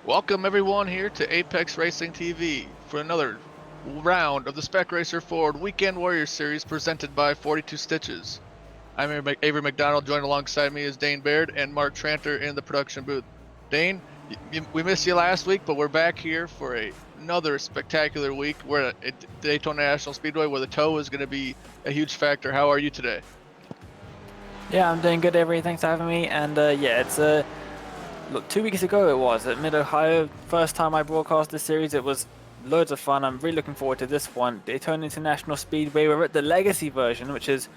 Welcome everyone here to Apex Racing TV for another round of the Spec Racer Ford Weekend Warriors Series presented by 42 Stitches. I'm Avery McDonald, joined alongside me is Dane Baird and Mark Tranter in the production booth. Dane, we missed you last week, but we're back here for another spectacular week. We're at Daytona National Speedway where the tow is going to be a huge factor. How are you today? Yeah, I'm doing good, Avery. Thanks for having me. And yeah, it's look, 2 weeks ago it was at Mid Ohio. First time I broadcast this series. It was loads of fun. I'm really looking forward to this one. Daytona International Speedway. We're at the Legacy version, which is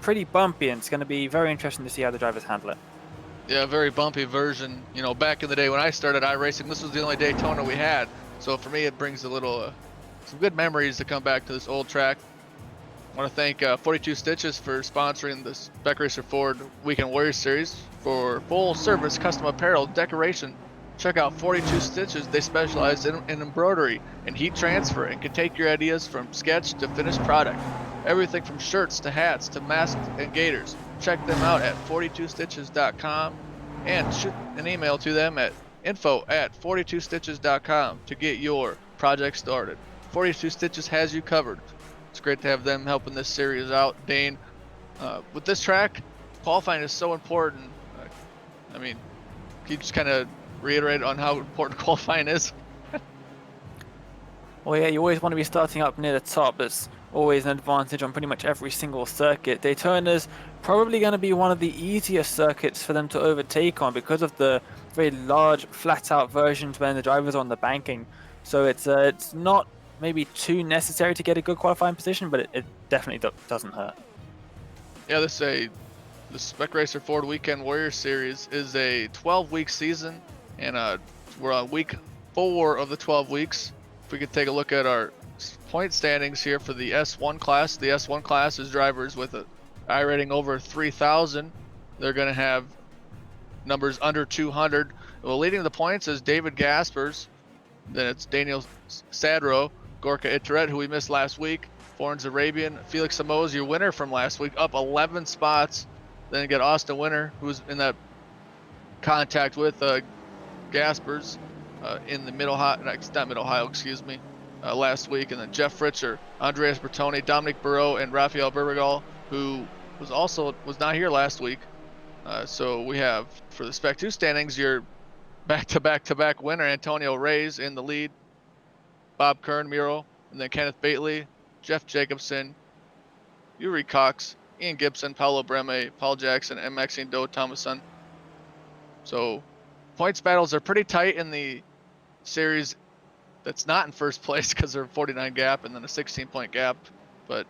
pretty bumpy, and it's going to be very interesting to see how the drivers handle it. Yeah, a very bumpy version. You know, back in the day when I started iRacing, this was the only Daytona we had. So for me, it brings a little, some good memories to come back to this old track. I want to thank 42 Stitches for sponsoring the Spec Racer Ford Weekend Warriors Series. For full service custom apparel decoration, check out 42 Stitches. They specialize in embroidery and heat transfer and can take your ideas from sketch to finished product. Everything from shirts to hats to masks and gaiters. Check them out at 42stitches.com and shoot an email to them at info@42stitches.com to get your project started. 42 Stitches has you covered. It's great to have them helping this series out. Dane, with this track, qualifying is so important. I mean, can you just kind of reiterate on how important qualifying is? Well, yeah, you always want to be starting up near the top. It's always an advantage on pretty much every single circuit. Daytona's probably going to be one of the easier circuits for them to overtake on because of the very large, flat-out versions when the drivers are on the banking. So it's not maybe too necessary to get a good qualifying position, but it definitely doesn't hurt. Yeah, the Spec Racer Ford Weekend Warrior Series is a 12-week season, and we're on week 4 of the 12 weeks. If we could take a look at our point standings here for the S1 class. The S1 class is drivers with a I rating over 3,000. They're going to have numbers under 200. Well, leading the points is David Gaspers. Then it's Daniel Sadro, Gorka Itaret, who we missed last week, Florence Arabian, Felix Samoz, your winner from last week, up 11 spots. Then you get Austin Winter, who's in that contact with Gaspers in the Mid-Ohio, last week. And then Jeff Fritcher, Andreas Bertoni, Dominic Burrow, and Rafael Berbegal, who was not here last week. So we have, for the Spec 2 standings, your back-to-back winner, Antonio Reyes, in the lead. Bob Kern, Miro, and then Kenneth Bately, Jeff Jacobson, Yuri Cox, Ian Gibson, Paulo Breme, Paul Jackson, and Maxine Doe Thomason. So points battles are pretty tight in the series that's not in first place because they're a 49 gap and then a 16-point gap. But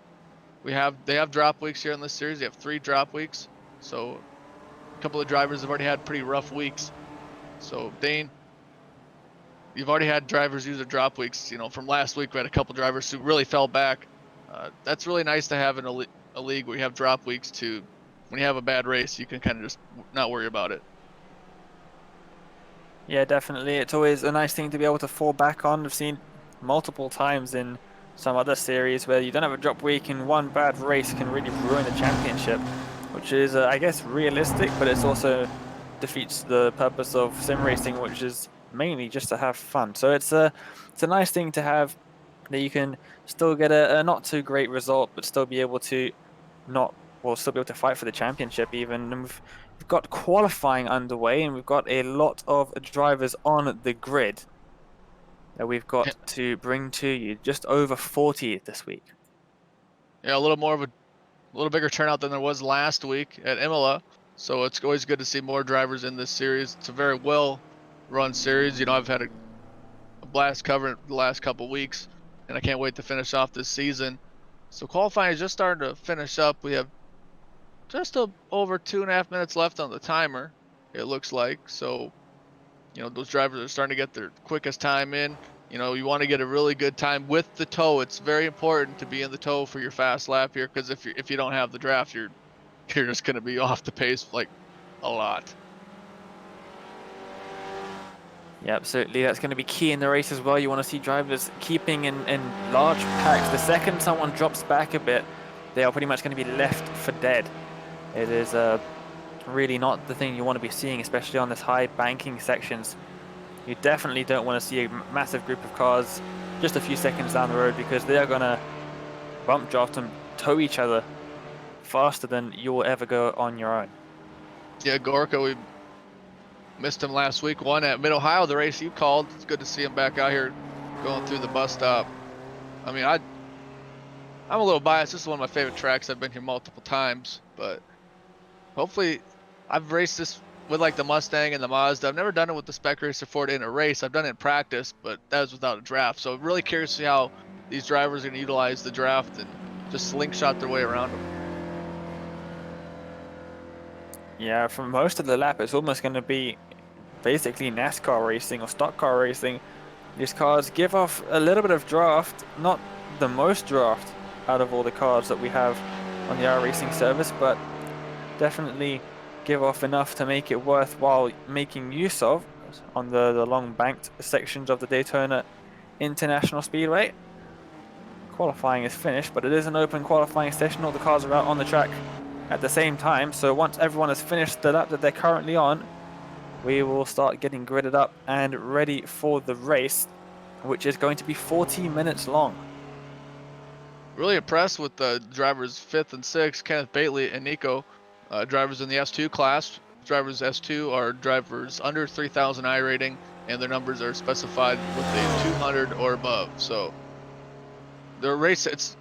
they have drop weeks here in this series. They have 3 drop weeks. So a couple of drivers have already had pretty rough weeks. So Dane, you've already had drivers use their drop weeks. You know, from last week we had a couple drivers who really fell back. That's really nice to have in a league where you have drop weeks to, when you have a bad race, you can kind of just not worry about it. Yeah, definitely. It's always a nice thing to be able to fall back on. I've seen multiple times in some other series where you don't have a drop week and one bad race can really ruin the championship, which is, I guess, realistic, but it's also defeats the purpose of sim racing, which is mainly just to have fun. So it's a nice thing to have, that you can still get a not too great result, but still be able to still be able to fight for the championship even. And we've got qualifying underway, and we've got a lot of drivers on the grid that we've got to bring to you. Just over 40 this week. Yeah, a little bigger turnout than there was last week at Imola. So it's always good to see more drivers in this series. It's a very well-run series. You know, I've had a blast covering it the last couple weeks, and I can't wait to finish off this season. So qualifying is just starting to finish up. We have just over 2.5 minutes left on the timer, it looks like. So, you know, those drivers are starting to get their quickest time in. You know, you want to get a really good time with the tow. It's very important to be in the tow for your fast lap here, because if you don't have the draft, you're just going to be off the pace like a lot. Yeah, absolutely. That's going to be key in the race as well. You want to see drivers keeping in large packs. The second someone drops back a bit, they are pretty much going to be left for dead. It is really not the thing you want to be seeing, especially on this high banking sections. You definitely don't want to see a massive group of cars just a few seconds down the road, because they are going to bump draft and tow each other faster than you'll ever go on your own. Yeah, Gorka, we missed him last week. Won at Mid-Ohio, the race you called. It's good to see him back out here going through the bus stop. I mean, I'm a little biased. This is one of my favorite tracks. I've been here multiple times, but hopefully I've raced this with like the Mustang and the Mazda. I've never done it with the Spec Racer Ford in a race. I've done it in practice, but that was without a draft. So really curious to see how these drivers are going to utilize the draft and just slingshot their way around them. Yeah, for most of the lap, it's almost going to be basically NASCAR racing or stock car racing. These cars give off a little bit of draft, not the most draft out of all the cars that we have on the iRacing service, but definitely give off enough to make it worthwhile making use of on the long banked sections of the Daytona International Speedway. Qualifying is finished, but it is an open qualifying session. All the cars are out on the track at the same time, so once everyone has finished the lap that they're currently on, we will start getting gridded up and ready for the race, which is going to be 40 minutes long. Really impressed with the drivers 5th and 6th, Kenneth Bately and Nico, drivers in the S2 class. Drivers S2 are drivers under 3,000 I rating, and their numbers are specified with a 200 or above. So the race, it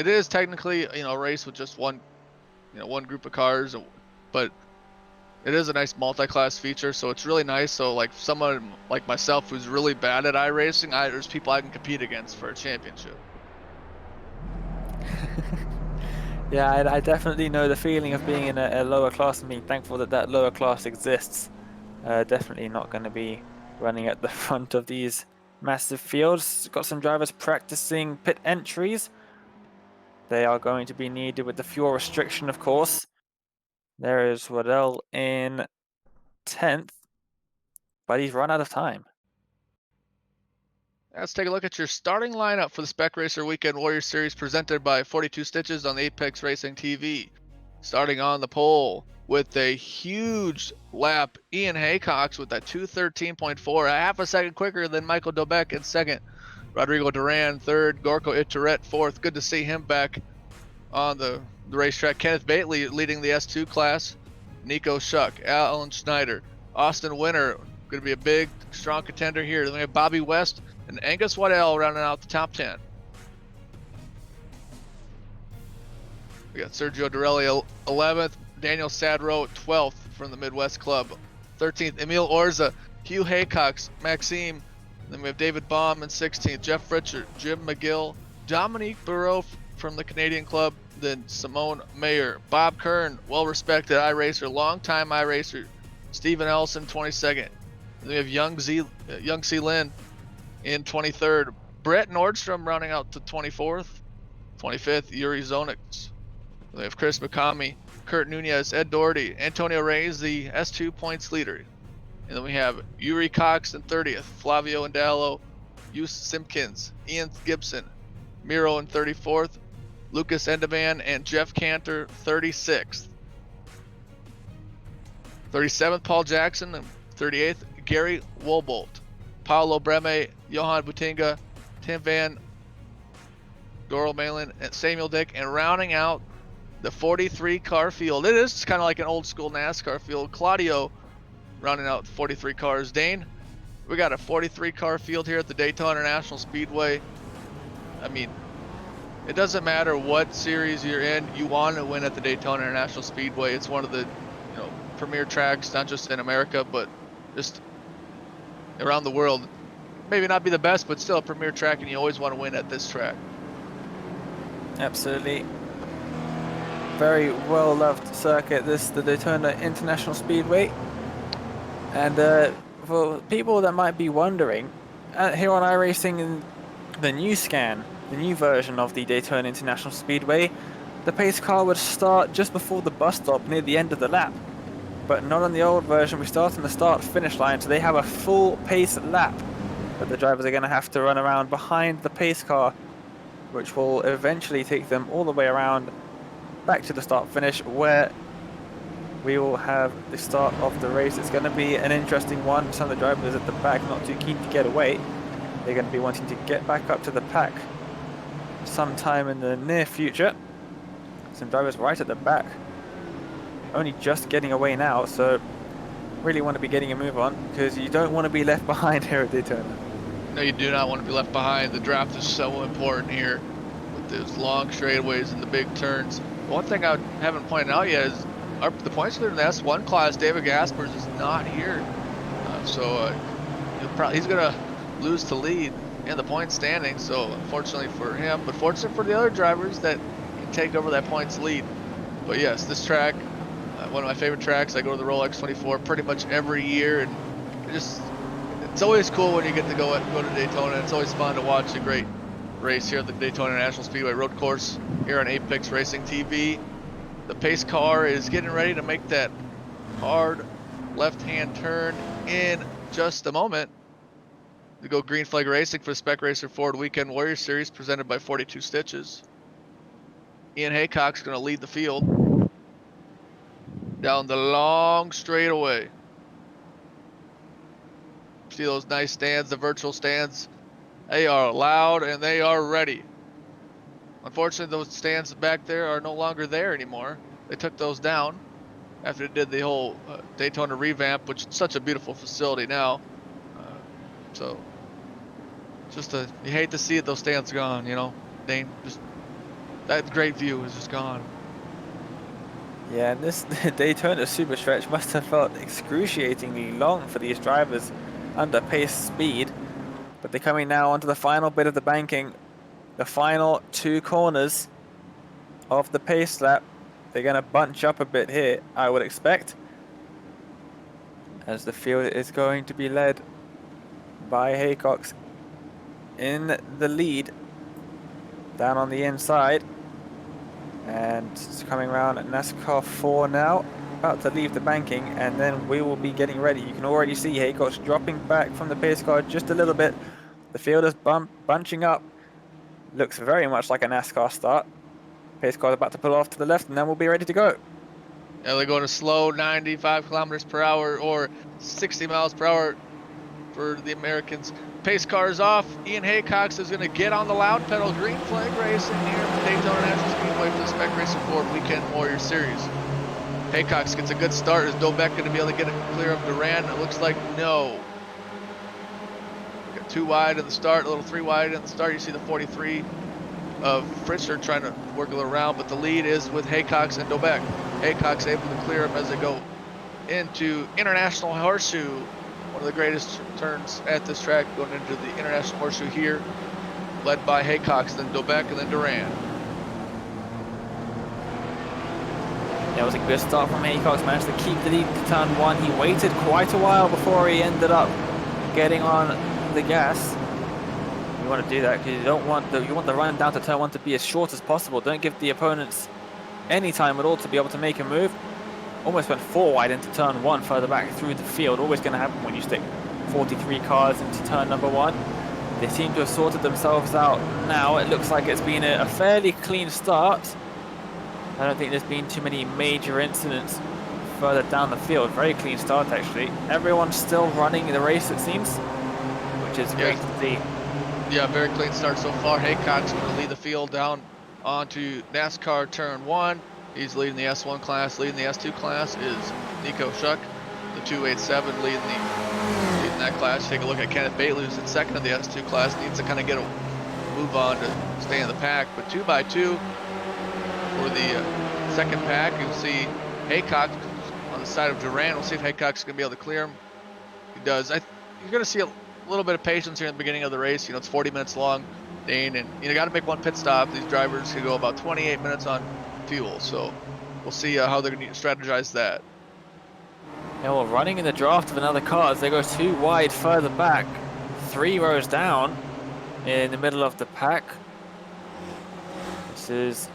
is technically, a race with just one group of cars, but it is a nice multi-class feature, so it's really nice. So like someone like myself who's really bad at iRacing, there's people I can compete against for a championship. Yeah, I definitely know the feeling of being in a lower class and being thankful that that lower class exists. Definitely not going to be running at the front of these massive fields. Got some drivers practicing pit entries. They are going to be needed with the fuel restriction, of course. There is Waddell in 10th, but he's run out of time. Let's take a look at your starting lineup for the Spec Racer Weekend Warrior Series presented by 42 Stitches on Apex Racing TV. Starting on the pole with a huge lap, Ian Haycox with that 213.4, a half a second quicker than Michael Dobek in second. Rodrigo Duran third, Gorko Itoret fourth. Good to see him back on the racetrack. Kenneth Bately leading the S2 class. Nico Schuck, Alan Schneider, Austin Winter, going to be a big, strong contender here. Then we have Bobby West and Angus Waddell rounding out the top 10. We got Sergio Dorelli 11th, Daniel Sadro 12th from the Midwest Club, 13th Emil Orza, Hugh Haycox, Maxime. Then we have David Baum in 16th, Jeff Richard, Jim McGill, Dominique Bureau from the Canadian Club, then Simone Mayer, Bob Kern, well-respected iRacer, longtime iRacer, Stephen Ellison 22nd. Then we have Young C. Lin in 23rd, Brett Nordstrom rounding out to 24th, 25th Yuri Zonix. Then we have Chris McCamey, Kurt Nunez, Ed Doherty, Antonio Reyes, the S2 points leader. And then we have Yuri Cox in 30th, Flavio Indalo, Hugh Simpkins, Ian Gibson, Miro in 34th, Lucas Endeman and Jeff Cantor 36th. 37th, Paul Jackson, and 38th, Gary Wobolt, Paolo Breme, Johan Butinga, Tim Van Doral Malin, and Samuel Dick, and rounding out the 43 car field. It is kind of like an old school NASCAR field. Claudio rounding out 43 cars. Dane, we got a 43 car field here at the Daytona International Speedway. I mean, it doesn't matter what series you're in, you want to win at the Daytona International Speedway. It's one of the premier tracks, not just in America, but just around the world. Maybe not be the best, but still a premier track, and you always want to win at this track. Absolutely. Very well loved circuit, the Daytona International Speedway. And for people that might be wondering, here on iRacing in the new scan, the new version of the Daytona International Speedway, the pace car would start just before the bus stop near the end of the lap. But not on the old version, we start on the start-finish line, so they have a full pace lap. But the drivers are going to have to run around behind the pace car, which will eventually take them all the way around back to the start-finish, where we will have the start of the race. It's going to be an interesting one. Some of the drivers at the back not too keen to get away. They're going to be wanting to get back up to the pack sometime in the near future. Some drivers right at the back only just getting away now, so really want to be getting a move on because you don't want to be left behind here at Daytona. No, you do not want to be left behind. The draft is so important here with those long straightaways and the big turns. One thing I haven't pointed out yet is the points leader in the S1 class, David Gaspers, is not here. He's going to lose to lead in the point standing, so unfortunately for him, but fortunate for the other drivers that can take over that points lead. But yes, this track, one of my favorite tracks. I go to the Rolex 24 pretty much every year, and it's always cool when you get to go to Daytona. It's always fun to watch a great race here at the Daytona National Speedway Road Course here on Apex Racing TV. The pace car is getting ready to make that hard left-hand turn in just a moment. We go green flag racing for the Spec Racer Ford Weekend Warrior Series presented by 42 Stitches. Ian Haycock's going to lead the field down the long straightaway. See those nice stands, the virtual stands. They are loud and they are ready. Unfortunately, those stands back there are no longer there anymore. They took those down after they did the whole Daytona revamp, which is such a beautiful facility now. You hate to see it, those stands gone, you know, Dane. Just that great view is just gone. Yeah, and this Daytona super stretch must have felt excruciatingly long for these drivers under pace speed. But they're coming now onto the final bit of the banking, the final 2 corners of the pace lap. They're going to bunch up a bit here, I would expect, as the field is going to be led by Haycox in the lead down on the inside. And it's coming around at NASCAR 4 now, about to leave the banking, and then we will be getting ready. You can already see Haycox dropping back from the pace car just a little bit. The field is bunching up. Looks very much like a NASCAR start. Pace car is about to pull off to the left, and then we'll be ready to go. Yeah, they're going to slow 95 kilometers per hour or 60 miles per hour for the Americans. Pace car is off. Ian Haycox is going to get on the loud pedal. Green flag racing here at the Daytona National Speedway for the Spec Racer Ford Weekend Warrior Series. Haycox gets a good start. Is Dobek going to be able to get it clear of Duran? It looks like no. We got 2 wide in the start, a little 3 wide in the start. You see the 43 of Fritzer trying to work a little around, but the lead is with Haycox and Dobek. Haycox able to clear him as they go into International Horseshoe. One of the greatest turns at this track, going into the International Horseshoe here, led by Haycox, then Dobek, and then Duran. That was a good start from Haycox. Managed to keep the lead to turn 1. He waited quite a while before he ended up getting on the gas. You want to do that because you want the run down to turn 1 to be as short as possible. Don't give the opponents any time at all to be able to make a move. Almost went 4 wide into turn 1 further back through the field. Always going to happen when you stick 43 cars into turn number 1. They seem to have sorted themselves out now. It looks like it's been a fairly clean start. I don't think there's been too many major incidents further down the field. Very clean start, actually. Everyone's still running the race, it seems, which is great to see. Yeah, very clean start so far. Haycock's going to lead the field down onto NASCAR turn 1. He's leading the S1 class. Leading the S2 class is Nico Schuck, the 287 leading that class. Take a look at Kenneth Bailey, who's in second in the S2 class. Needs to kind of get a move on to stay in the pack. But 2 by 2 for the second pack. You'll see Haycock on the side of Duran. We'll see if Haycock's going to be able to clear him. He does. You're going to see a little bit of patience here in the beginning of the race. You know, it's 40 minutes long, Dane, and you got to make 1 pit stop. These drivers could go about 28 minutes on fuel, so we'll see how they're going to strategize that. Yeah, well, running in the draft of another car as they go 2 wide further back, 3 rows down in the middle of the pack. This is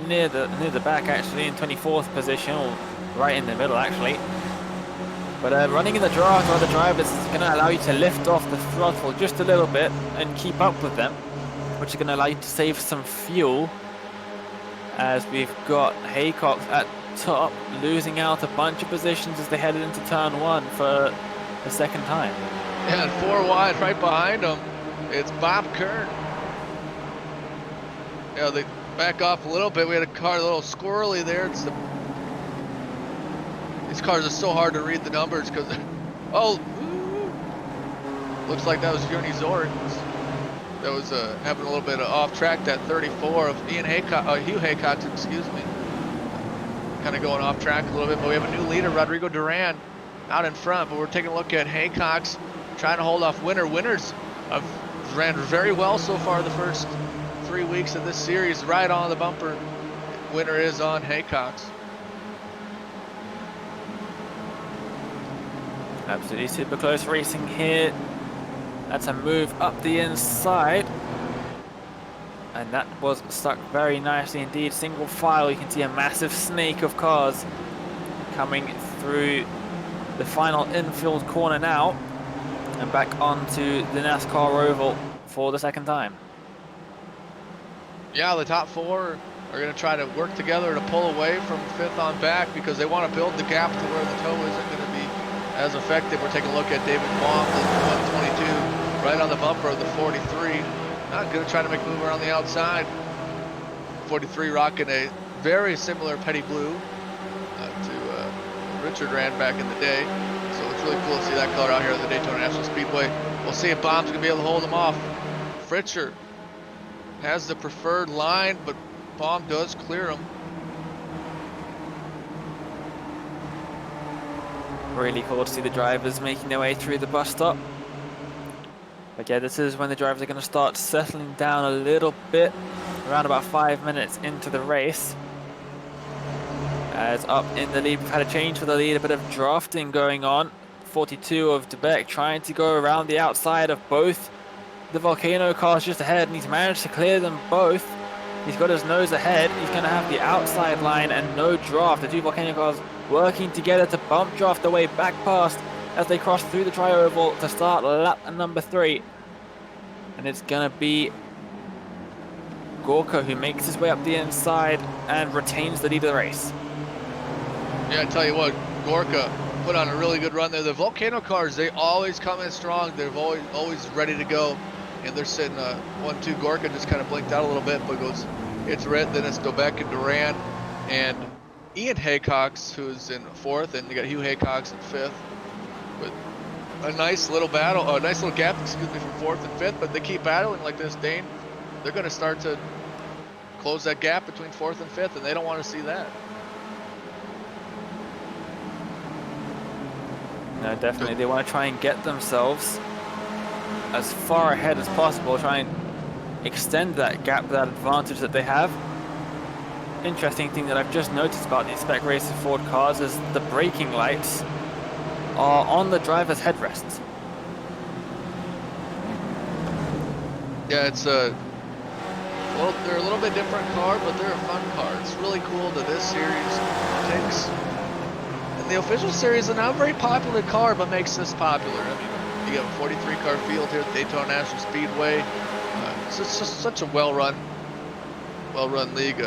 near the back, actually, in 24th position, or right in the middle, actually. But running in the draft of other drivers is going to allow you to lift off the throttle just a little bit and keep up with them, which is going to allow you to save some fuel, as we've got Haycox at top, losing out a bunch of positions as they headed into turn 1 for the second time. And 4 wide right behind him, it's Bob Kern. Yeah, they back off a little bit. We had a car a little squirrely there. These cars are so hard to read the numbers because, oh, looks like that was Juni Zorn. That was having a little bit of off track. That 34 of Hugh Haycox, excuse me. Kind of going off track a little bit, but we have a new leader, Rodrigo Duran, out in front. But we're taking a look at Haycox trying to hold off Winner. Winners have ran very well so far the first 3 weeks of this series, right on the bumper. Winner is on Haycox. Absolutely super close racing here. That's a move up the inside. And that was stuck very nicely indeed. Single file, you can see a massive snake of cars coming through the final infield corner now and back onto the NASCAR oval for the second time. Yeah, the top 4 are going to try to work together to pull away from 5th on back because they want to build the gap to where the tow isn't going to be as effective. We're taking a look at David Baum, the 122, right on the bumper of the 43. Not going to try to make a move around the outside. 43 rocking a very similar Petty Blue to Richard ran back in the day. So it's really cool to see that color out here at the Daytona National Speedway. We'll see if Baum's going to be able to hold him off. Fritcher has the preferred line, but Baum does clear him. Really cool to see the drivers making their way through the bus stop. But yeah, this is when the drivers are going to start settling down a little bit, around about 5 minutes into the race. As up in the lead, we've had a change for the lead, a bit of drafting going on. 42 of DeBeck trying to go around the outside of both the Volcano cars just ahead, and he's managed to clear them both. He's got his nose ahead. He's going to have the outside line and no draft. The 2 Volcano cars working together to bump draft their way back past as they cross through the tri-oval to start lap number 3. And it's going to be Gorka who makes his way up the inside and retains the lead of the race. Yeah, I tell you what, Gorka put on a really good run there. The Volcano cars, they always come in strong. They're always ready to go. And they're sitting 1-2. Gorka just kind of blinked out a little bit, but goes, it's red. Then it's Dobeck and Duran and Ian Haycox, who's in 4th, and you got Hugh Haycox in 5th. With a nice little battle, a nice little gap, excuse me, from 4th and 5th. But they keep battling like this, Dane. They're going to start to close that gap between 4th and 5th, and they don't want to see that. No, definitely. They want to try and get themselves as far ahead as possible, try and extend that gap, that advantage that they have. Interesting thing that I've just noticed about these Spec Racer Ford cars is the braking lights are on the driver's headrests. Yeah, it's they're a little bit different car, but they're a fun car. It's really cool that this series takes, and the official series is not a very popular car, but makes this popular. I mean, you have a 43 car field here at Daytona National Speedway. It's just such a well-run league.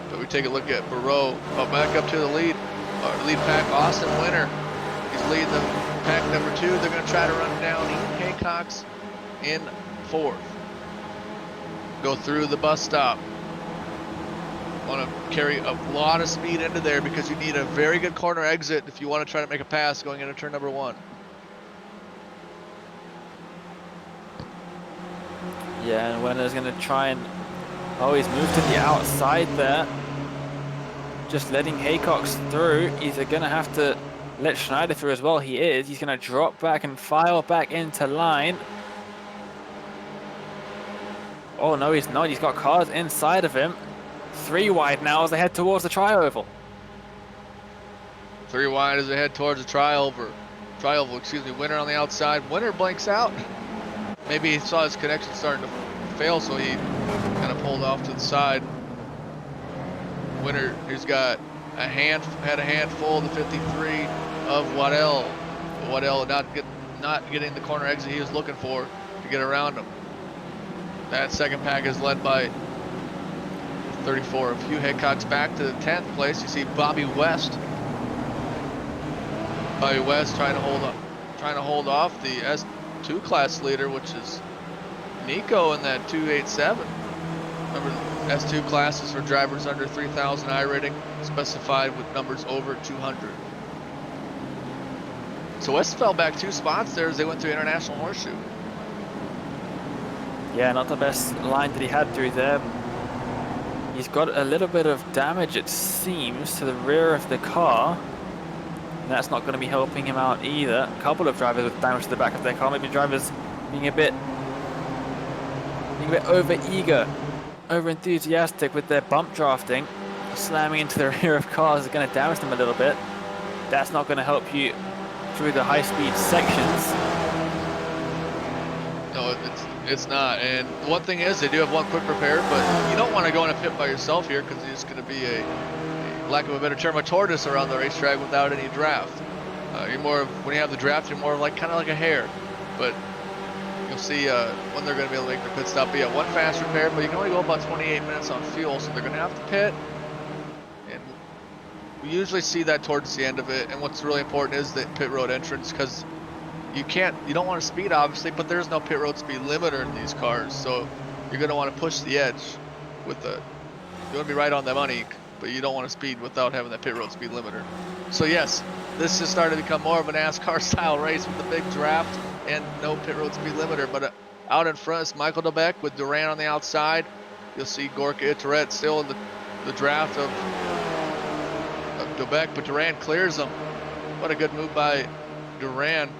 But we take a look at Barreau, back up to the lead pack. Austin Winter, he's leading the pack number 2. They're going to try to run down Ian Haycox in 4th. Go through the bus stop. Want to carry a lot of speed into there because you need a very good corner exit if you want to try to make a pass going into turn number 1. Yeah, and Winner's going to try and, he's moved to the outside there. Just letting Haycox through. He's going to have to let Schneider through as well. He is. He's going to drop back and file back into line. Oh, no, he's not. He's got cars inside of him. 3 wide now as they head towards the tri-oval. 3 wide as they head towards the tri-oval, excuse me. Winner on the outside. Winner blanks out. Maybe he saw his connection starting to fail, so he kind of pulled off to the side. Winner, who's got had a handful of the 53 of Waddell. Waddell not getting the corner exit he was looking for to get around him. That second pack is led by 34 of Hugh Haycock's back to the 10th place. You see Bobby West. Bobby West trying to hold off the S2 class leader, which is Nico in that 287. Remember, S2 classes for drivers under 3,000 I rating, specified with numbers over 200. So West fell back 2 spots there as they went through International Horseshoe. Yeah, not the best line that he had through there. He's got a little bit of damage, it seems, to the rear of the car. And that's not going to be helping him out either. A couple of drivers with damage to the back of their car. Maybe drivers being a bit over-eager, over-enthusiastic with their bump drafting. Slamming into the rear of cars is going to damage them a little bit. That's not going to help you through the high-speed sections. No, it's not. And one thing is, they do have one quick repair, but you don't want to go in a pit by yourself here because you're just going to be a, lack of a better term, a tortoise around the racetrack without any draft. You're more of, when you have the draft, you're more of like kind of like a hare. But you'll see when they're going to be able to make their pit stop. But yeah, one fast repair, but you can only go about 28 minutes on fuel, so they're going to have to pit. And we usually see that towards the end of it. And what's really important is the pit road entrance, because you don't want to speed obviously, but there's no pit road speed limiter in these cars. So you're going to want to push the edge with the, you want to be right on the money, but you don't want to speed without having that pit road speed limiter. So yes, this has started to become more of a NASCAR style race with the big draft and no pit road speed limiter. But out in front is Michael Dobeck with Duran on the outside. You'll see Gorka Itoret still in the draft of Dobeck, but Duran clears him. What a good move by Duran.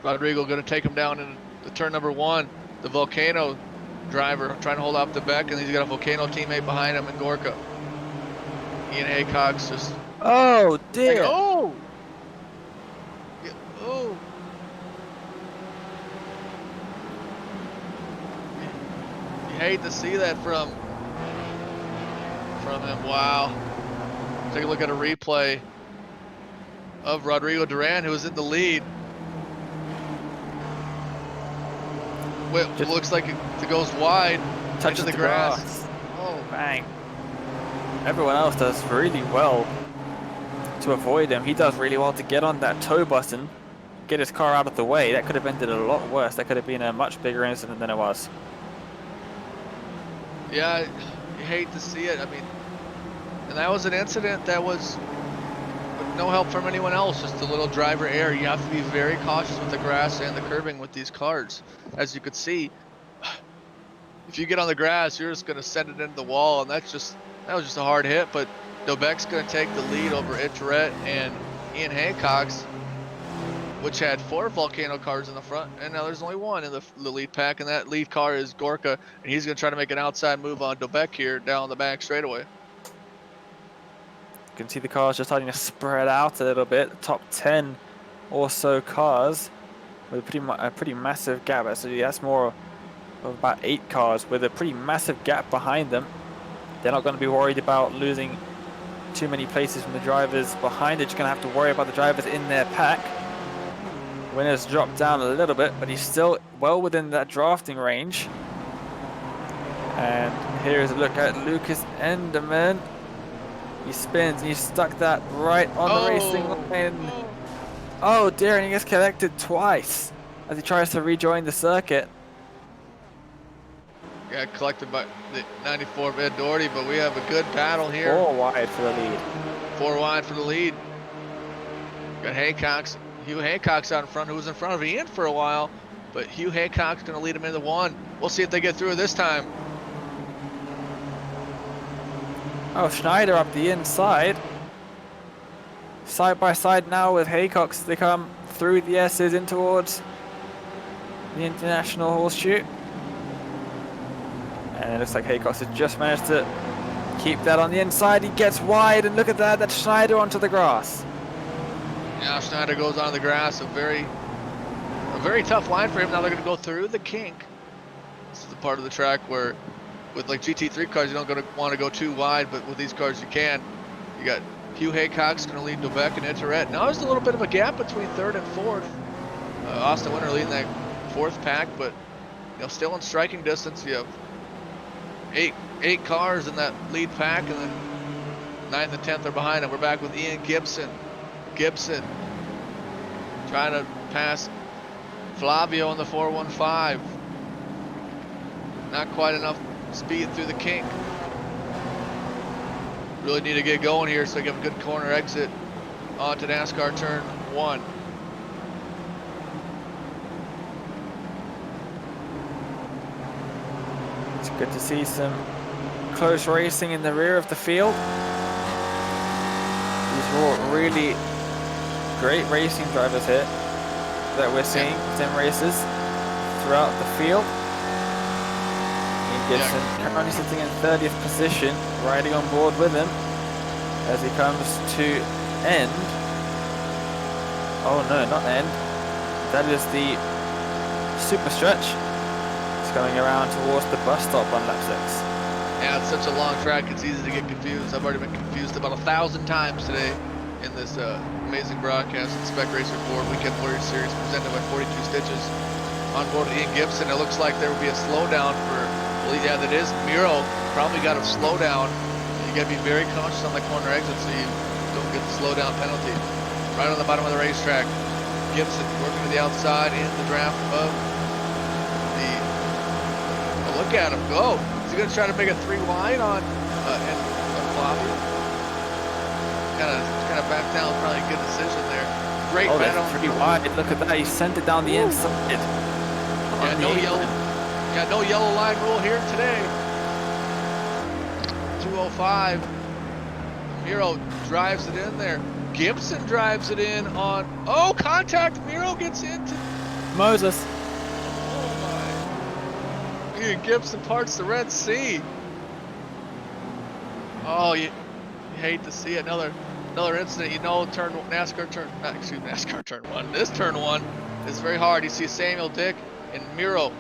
Rodrigo going to take him down in the turn number 1. The Volcano driver trying to hold off Dobeck, and he's got a Volcano teammate behind him in Gorka. Ian Haycock's just... Oh, dear. Like, oh! Yeah, oh! You hate to see that from him. Wow. Take a look at a replay of Rodrigo Duran, who was in the lead. Well, it looks like it goes wide, Touches into the grass. Oh, bang. Everyone else does really well to avoid him. He does really well to get on that tow button, get his car out of the way. That could have ended a lot worse. That could have been a much bigger incident than it was. Yeah, you hate to see it. I mean, and that was an incident that was with no help from anyone else, just a little driver error. You have to be very cautious with the grass and the curbing with these cars. As you could see, if you get on the grass, you're just going to send it into the wall, and that was just a hard hit. But Dobeck's going to take the lead over Itoret and Ian Haycock's, which had 4 Volcano cars in the front, and now there's only 1 in the lead pack, and that lead car is Gorka, and he's going to try to make an outside move on Dobeck here down the back straightaway. You can see the cars just starting to spread out a little bit. The top 10 or so cars with a pretty massive gap. So that's more of about 8 cars with a pretty massive gap behind them. They're not going to be worried about losing too many places from the drivers behind. They're just going to have to worry about the drivers in their pack. Winner's dropped down a little bit, but he's still well within that drafting range. And here's a look at Lucas Enderman. He spins and he stuck that right on the racing line. Oh dear, and he gets collected twice as he tries to rejoin the circuit. Got collected by the 94 of Ed Doherty, but we have a good battle here. 4 wide for the lead. 4 wide for the lead. Got Hugh Haycock's out in front, who was in front of Ian for a while, but Hugh Haycock's going to lead him into 1. We'll see if they get through this time. Oh, Schneider up the inside. Side by side now with Haycock's. They come through the S's in towards the International Horseshoe. And it looks like Haycock's has just managed to keep that on the inside. He gets wide, and look at that. That's Schneider onto the grass. Now Schneider goes on the grass. A very tough line for him. Now they're going to go through the kink. This is the part of the track where, with like GT3 cars, you don't want to go too wide, but with these cars you can. You got Hugh Haycock's going to lead Dobeck and Itoret. Now there's a little bit of a gap between 3rd and 4th. Austin Winter leading that 4th pack, but still in striking distance. You have eight cars in that lead pack, and then 9th and 10th are behind him. We're back with Ian Gibson. Gibson trying to pass Flavio in the 415. Not quite enough speed through the kink. Really need to get going here so I give a good corner exit onto NASCAR turn 1. It's good to see some close racing in the rear of the field. These are all really great racing drivers here that we're seeing, sim races throughout the field. Ian Gibson currently sitting in 30th position, riding on board with him as he comes to end. Oh no, not end. That is the super stretch. It's going around towards the bus stop on lap 6. Yeah, it's such a long track, it's easy to get confused. I've already been confused about 1,000 times today in this amazing broadcast of the Spec Racer Ford Weekend Warrior Series presented by 42 Stitches. On board with Ian Gibson, it looks like there will be a slowdown for, well, yeah, that is Miro. Probably got a slowdown. You gotta be very cautious on the corner exit so you don't get the slowdown penalty. Right on the bottom of the racetrack, Gibson working to the outside in the draft of the, oh, look at him go. Is he gonna try to make a 3 wide on Flavio? Kind of back down, probably a good decision there. Great battle. 3 wide. Look at that. He sent it down the inside. Yeah, no yellow. Yeah, no yellow line rule here today. 205. Miro drives it in there. Gibson drives it in on. Oh, contact. Miro gets into Moses. Oh my. Ian Gibson parts the Red Sea. Oh, you hate to see another incident. You know, NASCAR turn 1. This turn 1 is very hard. You see Samuel Dick and Miro.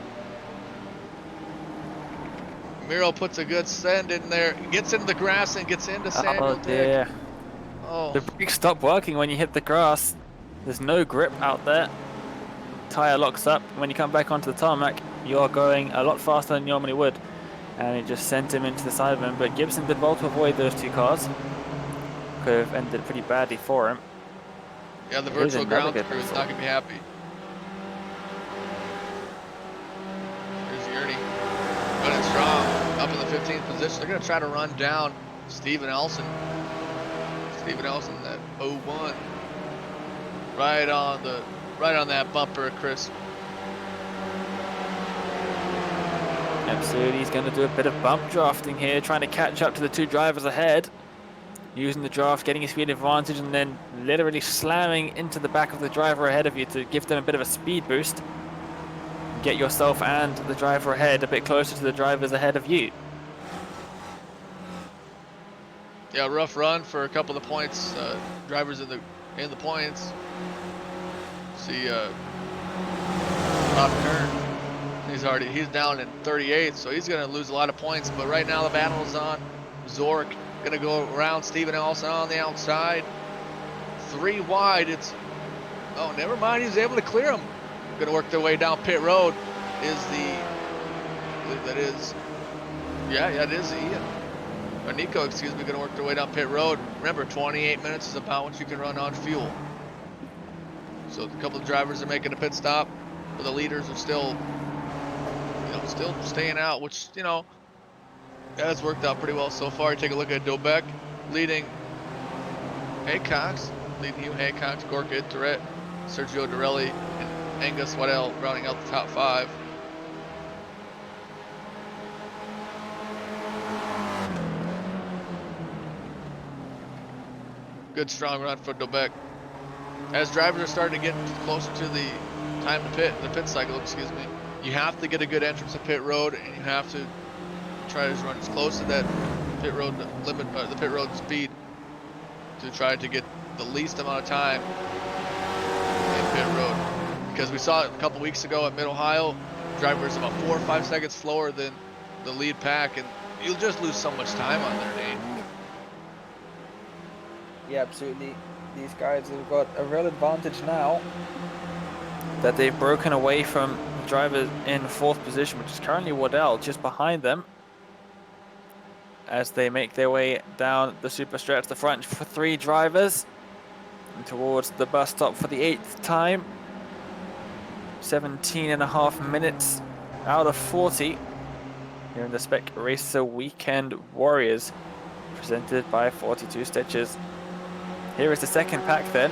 Miro puts a good send in there, gets into the grass and gets into Samuel Dick. Oh. The brakes stop working when you hit the grass. There's no grip out there. Tire locks up. When you come back onto the tarmac, you're going a lot faster than you normally would. And it just sent him into the side of him. But Gibson did well to avoid those 2 cars. Could have ended pretty badly for him. Yeah, the virtual ground crew is not going to be happy. Here's Yerney. Running strong. Up in the 15th position. They're going to try to run down Steven Elson. Steven Elson, that 01. Right on that bumper, Chris. Absolutely, he's going to do a bit of bump drafting here, trying to catch up to the 2 drivers ahead. Using the draft, getting his speed advantage, and then literally slamming into the back of the driver ahead of you to give them a bit of a speed boost. Get yourself and the driver ahead a bit closer to the drivers ahead of you. Yeah, rough run for a couple of the points. Drivers in the points. See, Rob Kern. He's down in 38th, so he's going to lose a lot of points. But right now the battle is on. Zork gonna go around Steven Elson on the outside. 3 wide. It's, oh, never mind. He's able to clear them. Gonna work their way down pit road. It is Ian. Or Nico, excuse me, gonna work their way down pit road. Remember, 28 minutes is about what you can run on fuel. So a couple of drivers are making a pit stop, but the leaders are still staying out, which, has worked out pretty well so far. You take a look at Dobek leading Haycox, Hugh Haycox, Gorka Tourette, Sergio Dorelli, and Angus Waddell rounding out the top 5. Good strong run for Dobek. As drivers are starting to get closer to the time to the pit cycle, excuse me, you have to get a good entrance to pit road, and you have to try to run as close to that pit road limit, the pit road speed, to try to get the least amount of time in pit road. Because we saw it a couple weeks ago at Mid-Ohio, drivers about 4 or 5 seconds slower than the lead pack, and you'll just lose so much time on their Nate. Yeah, absolutely. These guys have got a real advantage now that they've broken away from drivers in 4th position, which is currently Waddell, just behind them. as they make their way down the super stretch. The front for 3 drivers and towards the bus stop for the 8th time. 17.5 minutes out of 40 here in the Spec Racer Weekend Warriors, presented by 42 Stitches. Here is the second pack then.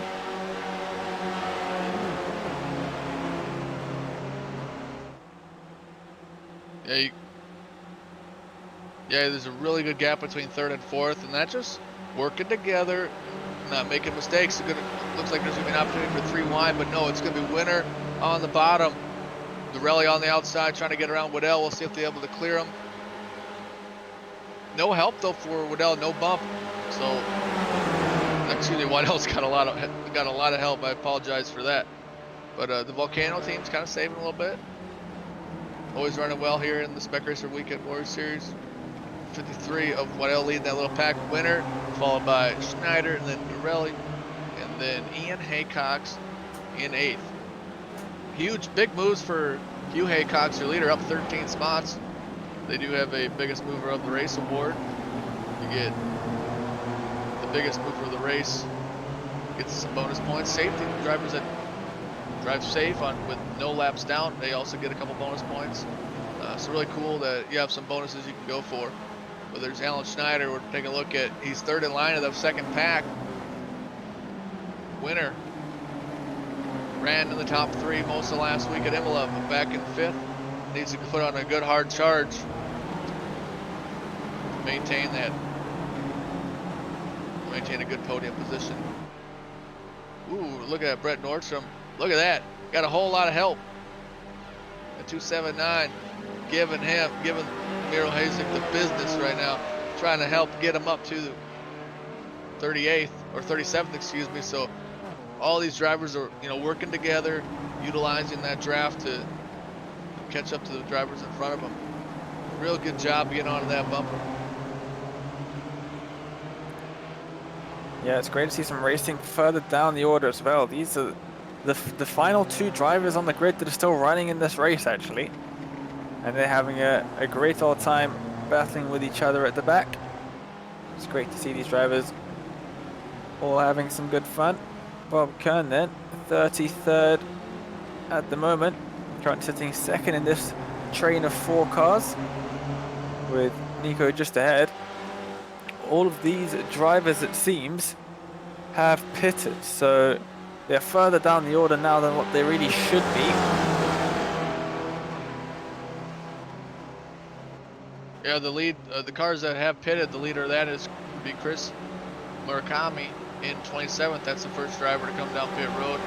Yeah, there's a really good gap between 3rd and 4th, and that's just working together, not making mistakes. Looks like there's going to be an opportunity for 3 wide, but no, it's going to be Winner on the bottom. Dorelli on the outside trying to get around Waddell. We'll see if they're able to clear him. No help though for Waddell, no bump. So, excuse me, Waddell's got a lot of help. I apologize for that. But the Volcano team's kind of saving a little bit. Always running well here in the Spec Racer Weekend Warriors Series. 53 of Waddell leading that little pack. Winner, followed by Schneider, and then Dorelli, and then Ian Haycox in 8th. Huge, big moves for Hugh Haycox, your leader, up 13 spots. They do have a biggest mover of the race award. You get the biggest mover of the race, gets some bonus points. Safety, drivers that drive safe with no laps down, they also get a couple bonus points. So really cool that you have some bonuses you can go for. But there's Alan Schneider. We're taking a look at, he's 3rd in line of the 2nd pack. Winner. Ran in the top 3 most of last week at Imola, but back in 5th. Needs to put on a good hard charge to maintain a good podium position. Ooh, look at that, Brett Nordstrom. Look at that. Got a whole lot of help. At 279, giving Miro Hasek the business right now, trying to help get him up to 38th or 37th, excuse me. So all these drivers are, working together, utilizing that draft to catch up to the drivers in front of them. Real good job getting onto that bumper. Yeah, it's great to see some racing further down the order as well. These are the final 2 drivers on the grid that are still running in this race, actually. And they're having a great old time battling with each other at the back. It's great to see these drivers all having some good fun. Bob Kern then, 33rd at the moment. Currently sitting 2nd in this train of 4 cars, with Nico just ahead. All of these drivers, it seems, have pitted, so they're further down the order now than what they really should be. Yeah, the lead, the cars that have pitted, the leader of that is be Chris Murakami in 27th. That's the first driver to come down pit road.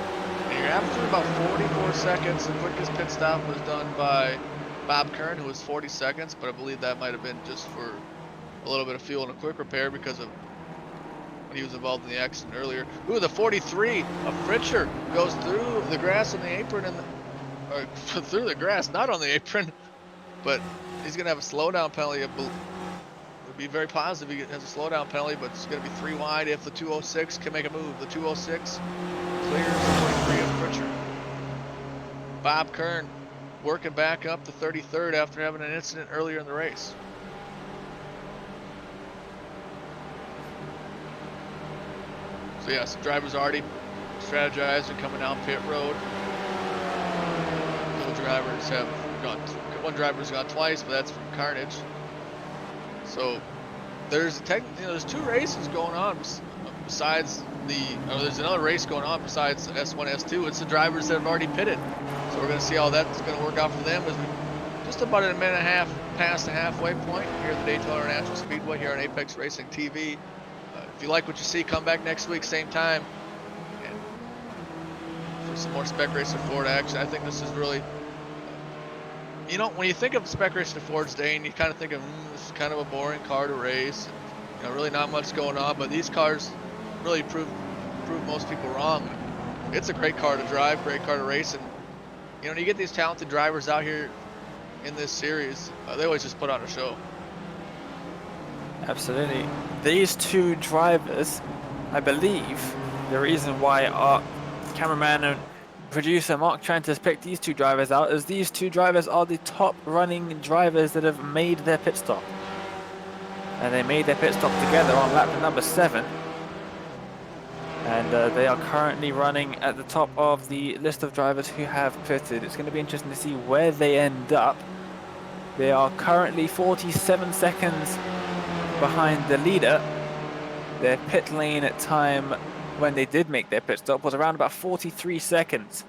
And you're averaging about 44 seconds. The quickest pit stop was done by Bob Kern, who was 40 seconds, but I believe that might have been just for a little bit of fuel and a quick repair because of when he was involved in the accident earlier. Ooh, the 43 of Fritcher goes through the grass on the apron or through the grass, not on the apron, but he's going to have a slowdown penalty. It would be very positive he has a slowdown penalty, but it's going to be 3 wide if the 206 can make a move. The 206 clears the 23 of Fritcher. Bob Kern working back up to 33rd after having an incident earlier in the race. So yes, drivers already strategizing coming down pit road. One driver's gone twice, but that's from Carnage. So there's 2 races going on besides there's another race going on besides S1, S2. It's the drivers that have already pitted. So we're going to see how that's going to work out for them as we just about a minute and a half past the halfway point here at the Daytona International Speedway here on Apex Racing TV. If you like what you see, come back next week, same time, and for some more Spec Racer Ford action. I think this is really, when you think of Spec Racer Ford's day, and you kind of think of this is kind of a boring car to race, really not much going on. But these cars really prove most people wrong. It's a great car to drive, great car to race, and you get these talented drivers out here in this series. They always just put on a show. Absolutely. These 2 drivers, I believe, the reason why our cameraman and producer Mark Trent has picked these 2 drivers out is these 2 drivers are the top running drivers that have made their pit stop. and they made their pit stop together on lap number 7. And they are currently running at the top of the list of drivers who have pitted. It's going to be interesting to see where they end up. They are currently 47 seconds behind the leader. Their pit lane at time when they did make their pit stop was around about 43 seconds.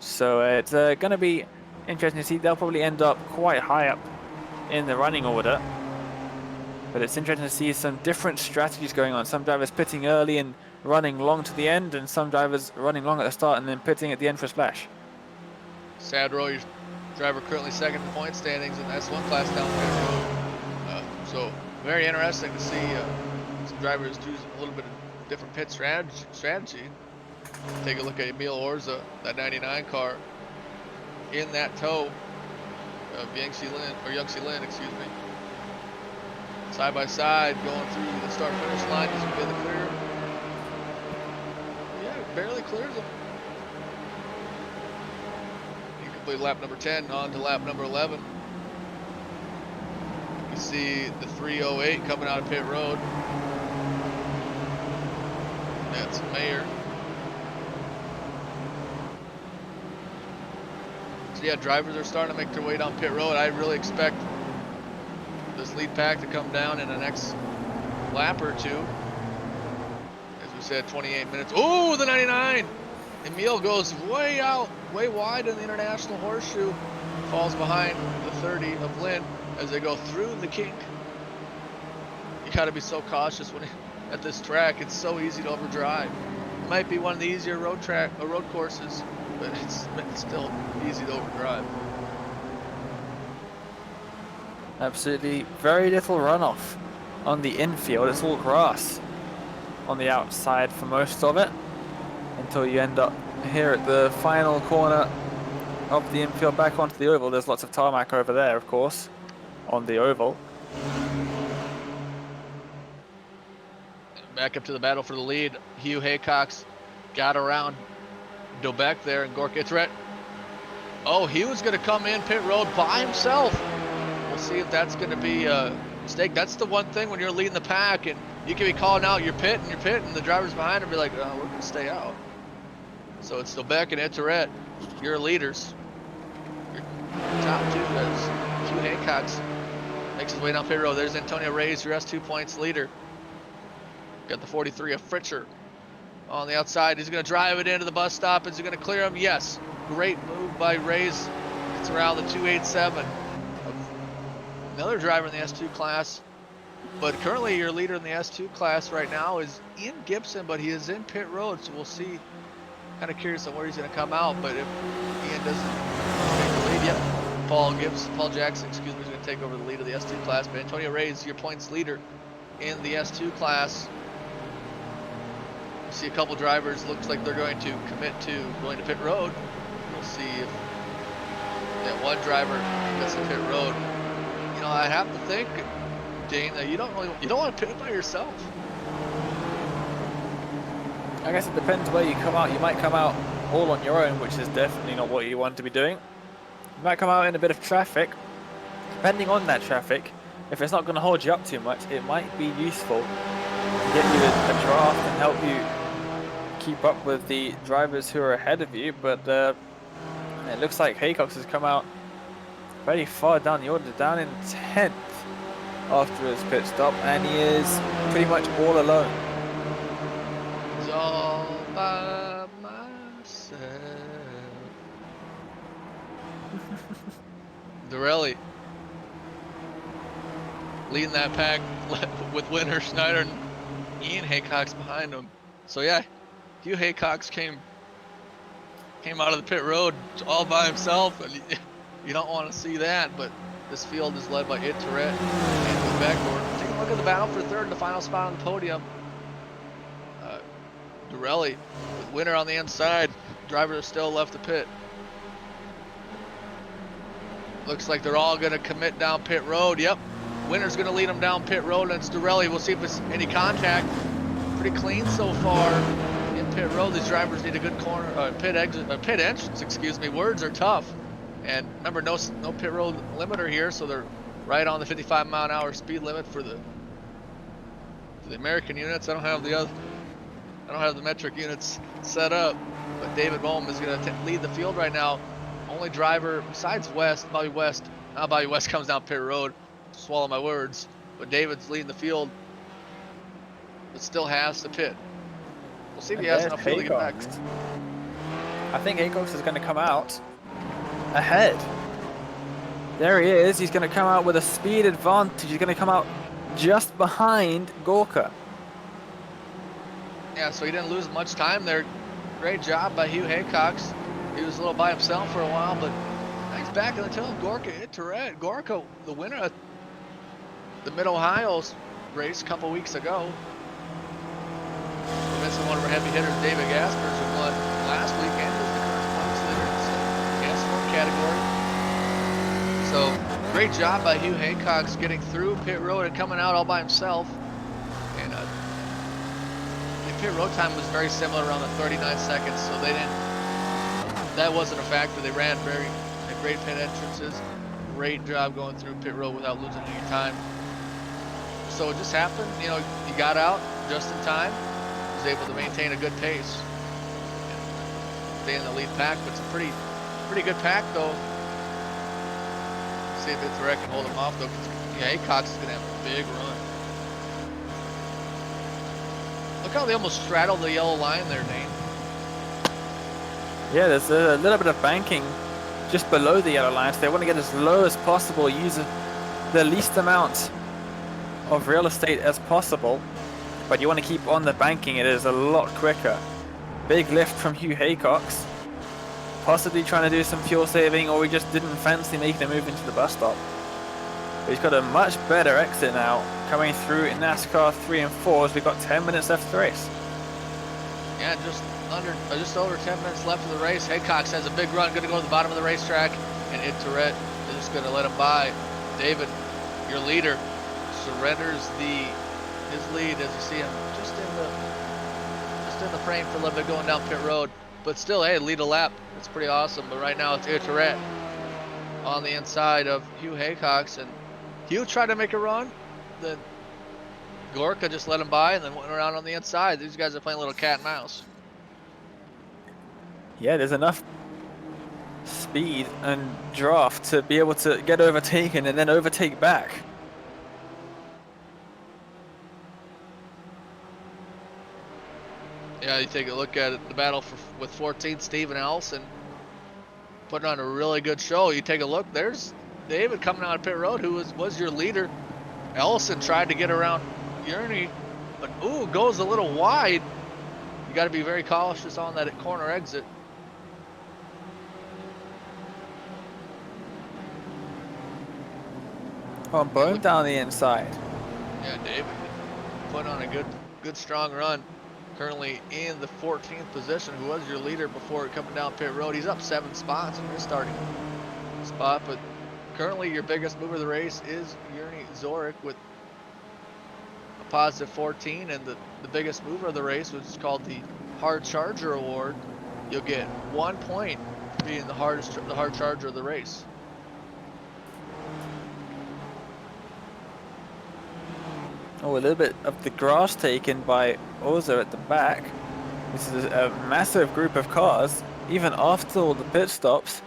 So it's going to be interesting to see. They'll probably end up quite high up in the running order. But it's interesting to see some different strategies going on. Some drivers pitting early and running long to the end, and some drivers running long at the start and then pitting at the end for a splash. Sad row, your driver currently second in point standings in the S1 class down pit road. So very interesting to see some drivers do a little bit of different pit strategy. Take a look at Emil Orza, that 99 car, in that tow of Yangtze Lin, excuse me. Side by side, going through the start finish line, he's gonna get the clear. Yeah, barely clears him. He completed lap number 10 on to lap number 11. You can see the 308 coming out of pit road. That's Mayer. So yeah, drivers are starting to make their way down pit road. I really expect this lead pack to come down in the next lap or two. As we said, 28 minutes. Oh, the 99! Emil goes way out, way wide in the international horseshoe. Falls behind the 30 of Lynn as they go through the kink. You gotta be so cautious when at this track. It's so easy to overdrive. It might be one of the easier road courses, but it's still easy to overdrive. Absolutely very little runoff on the infield. It's all grass on the outside for most of it until you end up here at the final corner of the infield back onto the oval. There's lots of tarmac over there, of course, on the oval. Back up to the battle for the lead. Hugh Haycox got around Dobek there, and Gorka Itret. Oh, he was going to come in pit road by himself. We'll see if that's going to be a mistake. That's the one thing when you're leading the pack and you can be calling out your pit, and the drivers behind him be like, oh, we're going to stay out. So it's Dobek and Itret, your leaders. Your top two as Hugh Haycox makes his way down pit road. There's Antonio Reyes, your S2 points leader. Got the 43 of Fritcher on the outside. He's going to drive it into the bus stop. Is he going to clear him? Yes. Great move by Reyes. It's around the 287. Another driver in the S2 class. But currently your leader in the S2 class right now is Ian Gibson, but he is in pit road. So we'll see. Kind of curious on where he's going to come out. But if Ian doesn't take the lead yet, Paul Jackson, excuse me, is going to take over the lead of the S2 class. But Antonio Reyes, your points leader in the S2 class. See a couple drivers, looks like they're going to commit to going to pit road. We'll see if that one driver gets to pit road. You know, I have to think, Dane, that you don't want to pit by yourself. I guess it depends where you come out. You might come out all on your own, which is definitely not what you want to be doing. You might come out in a bit of traffic. Depending on that traffic, if it's not going to hold you up too much, it might be useful to get you a draft and help you keep up with the drivers who are ahead of you. But it looks like Haycox has come out very far down the order, down in 10th after his pit stop, and he is pretty much all alone. It's all by myself. Dorelli leading that pack with Winter Schneider and Ian Haycox behind him. So yeah, Hugh Haycox came out of the pit road all by himself, and you don't want to see that. But this field is led by Ed Tourette and Beckford. Take a look at the battle for third, the final spot on the podium. Dorelli with Winter on the inside. Drivers are still left to pit. Looks like they're all going to commit down pit road. Yep. Winter's going to lead them down pit road, and it's Dorelli. We'll see if it's any contact. Pretty clean so far in pit road. These drivers need a good corner, pit entrance, excuse me. Words are tough. And remember, no pit road limiter here, so they're right on the 55-mile-an-hour speed limit for the American units. I don't have the metric units set up, but David Bohm is going to lead the field right now. Only driver besides Bobby West. Now Bobby West comes down pit road. Swallow my words. But David's leading the field, but still has to pit. We'll see if he has enough fuel to get back. I think Haycox is going to come out ahead. There he is. He's going to come out with a speed advantage. He's going to come out just behind Gorka. Yeah, so he didn't lose much time there. Great job by Hugh Haycox. He was a little by himself for a while, but he's back in the tail. Gorka, Gorka, the winner of the Mid-Ohio race a couple weeks ago. We're missing one of our heavy hitters, David Gaspers, who won last weekend as the current points leader in the gas category. So great job by Hugh Haycox getting through pit road and coming out all by himself. And the pit road time was very similar, around the 39 seconds. So that wasn't a factor. They ran great pit entrances. Great job going through pit road without losing any time. So it just happened, you know, he got out just in time, was able to maintain a good pace, and stay in the lead pack. But it's a pretty good pack though. See if it's wreck and hold him off though, because Haycox is gonna have a big run. Look how they almost straddled the yellow line there, Dane. Yeah, there's a little bit of banking just below the yellow line, so they want to get as low as possible, use the least amount of real estate as possible, but you want to keep on the banking. It is a lot quicker. Big lift from Hugh Haycox, possibly trying to do some fuel saving, or he just didn't fancy making a move into the bus stop. But he's got a much better exit now coming through in NASCAR 3 and 4 as we've got 10 minutes left of the race. Yeah, just over 10 minutes left of the race. Haycox has a big run, going to go to the bottom of the racetrack, and Ed Tourette is just going to let him by. David, your leader, surrenders his lead as you see him just in the frame for a little bit going down pit road. But still, hey, lead a lap. It's pretty awesome. But right now it's Ed Tourette on the inside of Hugh Haycox, and Hugh tried to make a run. Then Gorka just let him by and then went around on the inside. These guys are playing a little cat and mouse. Yeah, there's enough speed and draft to be able to get overtaken and then overtake back. Yeah, you take a look at it, the battle with 14, Steven Allison putting on a really good show. You take a look, there's David coming out of pit road, who was your leader. Allison tried to get around Yerney, but goes a little wide. You got to be very cautious on that corner exit. Oh, Bohm down the inside. Yeah, David put on a good strong run. Currently in the 14th position, who was your leader before coming down pit road. He's up 7 spots in his starting spot, but currently your biggest mover of the race is Yerney Zoric with a positive 14, and the biggest mover of the race, which is called the Hard Charger Award. You'll get 1 point for being the hard charger of the race. Oh, a little bit of the grass taken by Oza at the back. This is a massive group of cars, even after all the pit stops.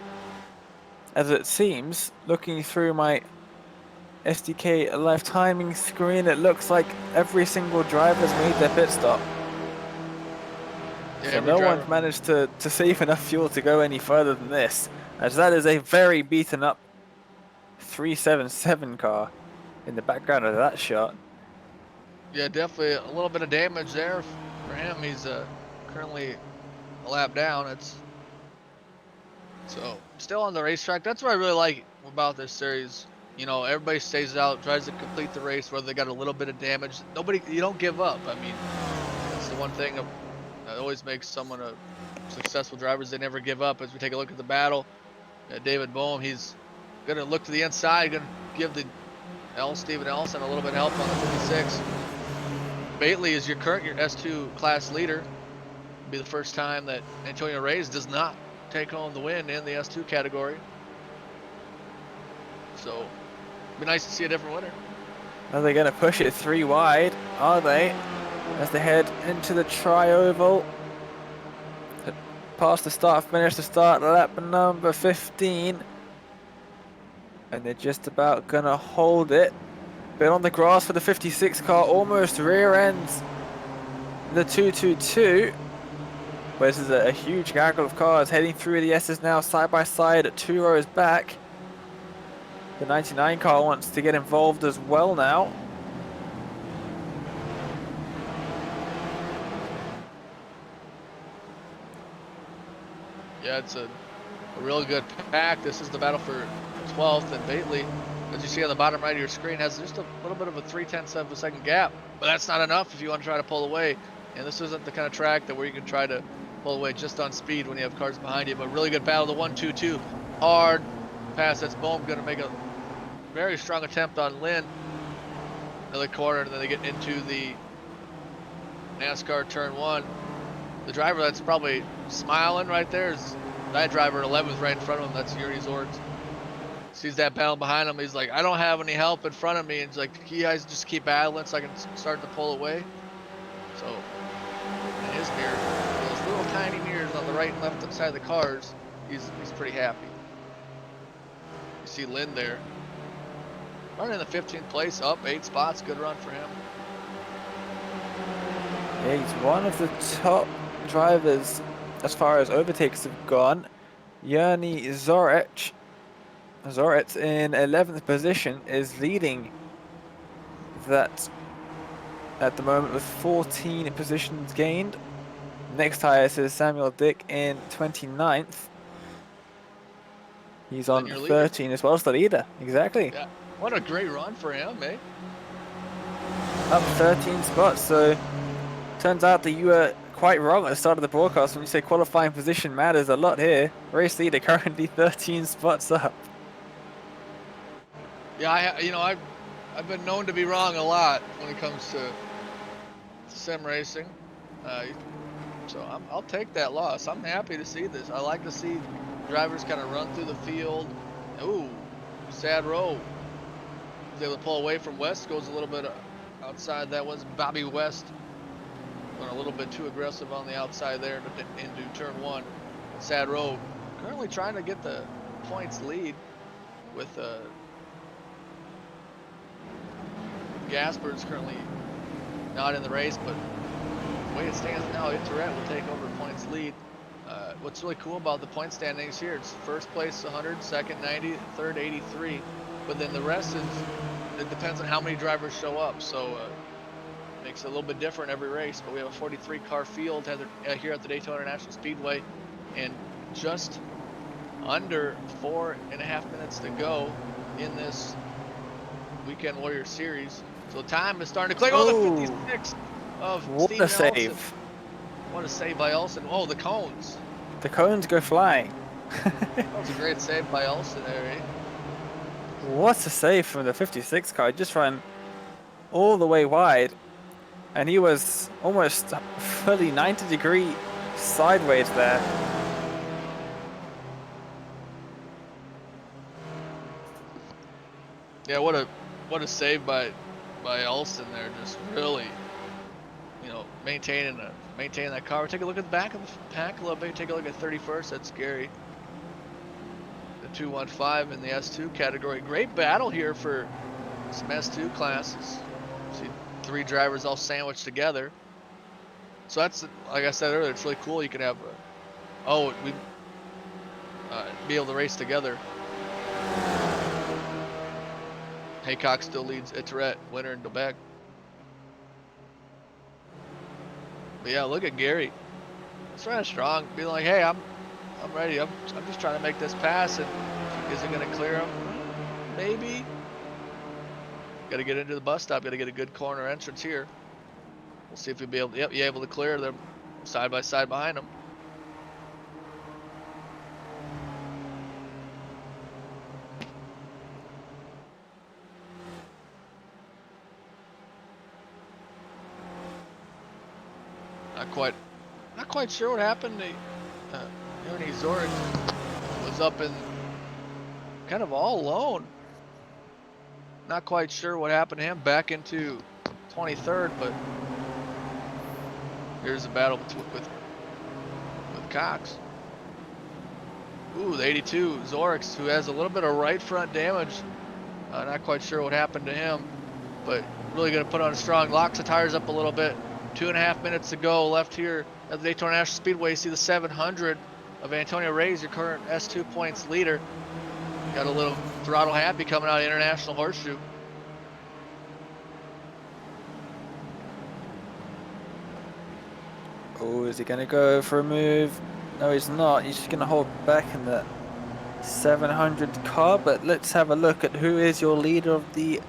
As it seems, looking through my SDK live timing screen, it looks like every single driver's made their pit stop. Yeah, so no one's managed to save enough fuel to go any further than this, as that is a very beaten up 377 car in the background of that shot. Yeah, definitely a little bit of damage there for him. He's currently a lap down. So still on the racetrack. That's what I really like about this series. You know, everybody stays out, tries to complete the race, whether they got a little bit of damage. You don't give up. I mean, that's the one thing that always makes someone a successful driver, is they never give up. As we take a look at the battle, David Bohm, he's gonna look to the inside, gonna give Steven Ellison a little bit of help on the 56. Bately is your S2 class leader. It'll be the first time that Antonio Reyes does not take home the win in the S2 category. So Be nice to see a different winner. Are they going to push it 3 wide? Are they? As they head into the tri-oval. Past the start, finish the start, lap number 15. And they're just about going to hold it. Bit on the grass for the 56 car, almost rear ends the 222. But this is a huge gaggle of cars heading through the S's now side by side, 2 rows back. The 99 car wants to get involved as well now. Yeah, it's a real good pack. This is the battle for 12th, and Bately, as you see on the bottom right of your screen, has just a little bit of a 0.3 of a second gap. But that's not enough if you want to try to pull away. And this isn't the kind of track that where you can try to pull away just on speed when you have cars behind you. But really good battle, the 1-2-2. Hard pass. That's Bohm going to make a very strong attempt on Lynn. Another corner, and then they get into the NASCAR turn 1. The driver that's probably smiling right there is that driver 11th right in front of him. That's Yuri Zords. Sees that battle behind him. He's like, I don't have any help in front of me. And he's like, you guys just keep battling so I can start to pull away. So, in his mirror, those little tiny mirrors on the right and left side of the cars, he's pretty happy. You see Lynn there. Running in the 15th place, up 8 spots. Good run for him. Yeah, he's one of the top drivers as far as overtakes have gone. Yerny Zorich in 11th position is leading that at the moment with 14 positions gained. Next highest is Samuel Dick in 29th. He's on 13 as well as the leader. Exactly. Yeah. What a great run for him, eh? Up 13 spots. So turns out that you were quite wrong at the start of the broadcast when you say qualifying position matters a lot here. Race leader currently 13 spots up. Yeah, I've been known to be wrong a lot when it comes to sim racing. So I'll take that loss. I'm happy to see this. I like to see drivers kind of run through the field. Ooh, sad row. Was able to pull away from West. Goes a little bit outside. That was Bobby West. Went a little bit too aggressive on the outside there into turn 1. Sad row. Currently trying to get the points lead with Gasper's currently not in the race, but the way it stands now, Tourette will take over points lead. What's really cool about the point standings here, it's first place 100, second 90, third 83, but then the rest it depends on how many drivers show up, so makes it a little bit different every race. But we have a 43 car field here at the Daytona International Speedway, and just under 4.5 minutes to go in this Weekend Warrior Series. So time is starting to click. Oh, the 56 of what Steven a save. Ellison. What a save by Ellison. Oh, the cones. The cones go flying. That was a great save by Ellison there, eh? What a save from the 56 car. Just ran all the way wide. And he was almost fully 90-degree sideways there. Yeah, what a save by Ellison there. Just really, maintaining that car. Take a look at the back of the pack a little bit. Take a look at 31st. That's scary. The 215 in the S2 category. Great battle here for some S2 classes. See 3 drivers all sandwiched together. So that's, like I said earlier, it's really cool. You can have, be able to race together. Haycock still leads Tourette, winner in Quebec. But yeah, look at Gary. He's running strong, being like, hey, I'm ready. I'm just trying to make this pass, and is it gonna clear him? Maybe. Got to get into the bus stop. Got to get a good corner entrance here. We'll see if you'll be able. Yep, you're able to clear them side by side behind them. Not quite sure what happened. Yerny Zorich was up in kind of all alone. Not quite sure what happened to him. Back into 23rd, but here's a battle with Cox. Ooh, the 82 Zorix, who has a little bit of right front damage. Not quite sure what happened to him, but really going to put on a strong. Locks the tires up a little bit. 2.5 minutes to go left here at the Daytona National Speedway. You see the 700 of Antonio Reyes, your current S2 points leader. Got a little throttle happy coming out of International Horseshoe. Oh, is he going to go for a move? No, he's not. He's just going to hold back in the 700 car. But let's have a look at who is your leader of the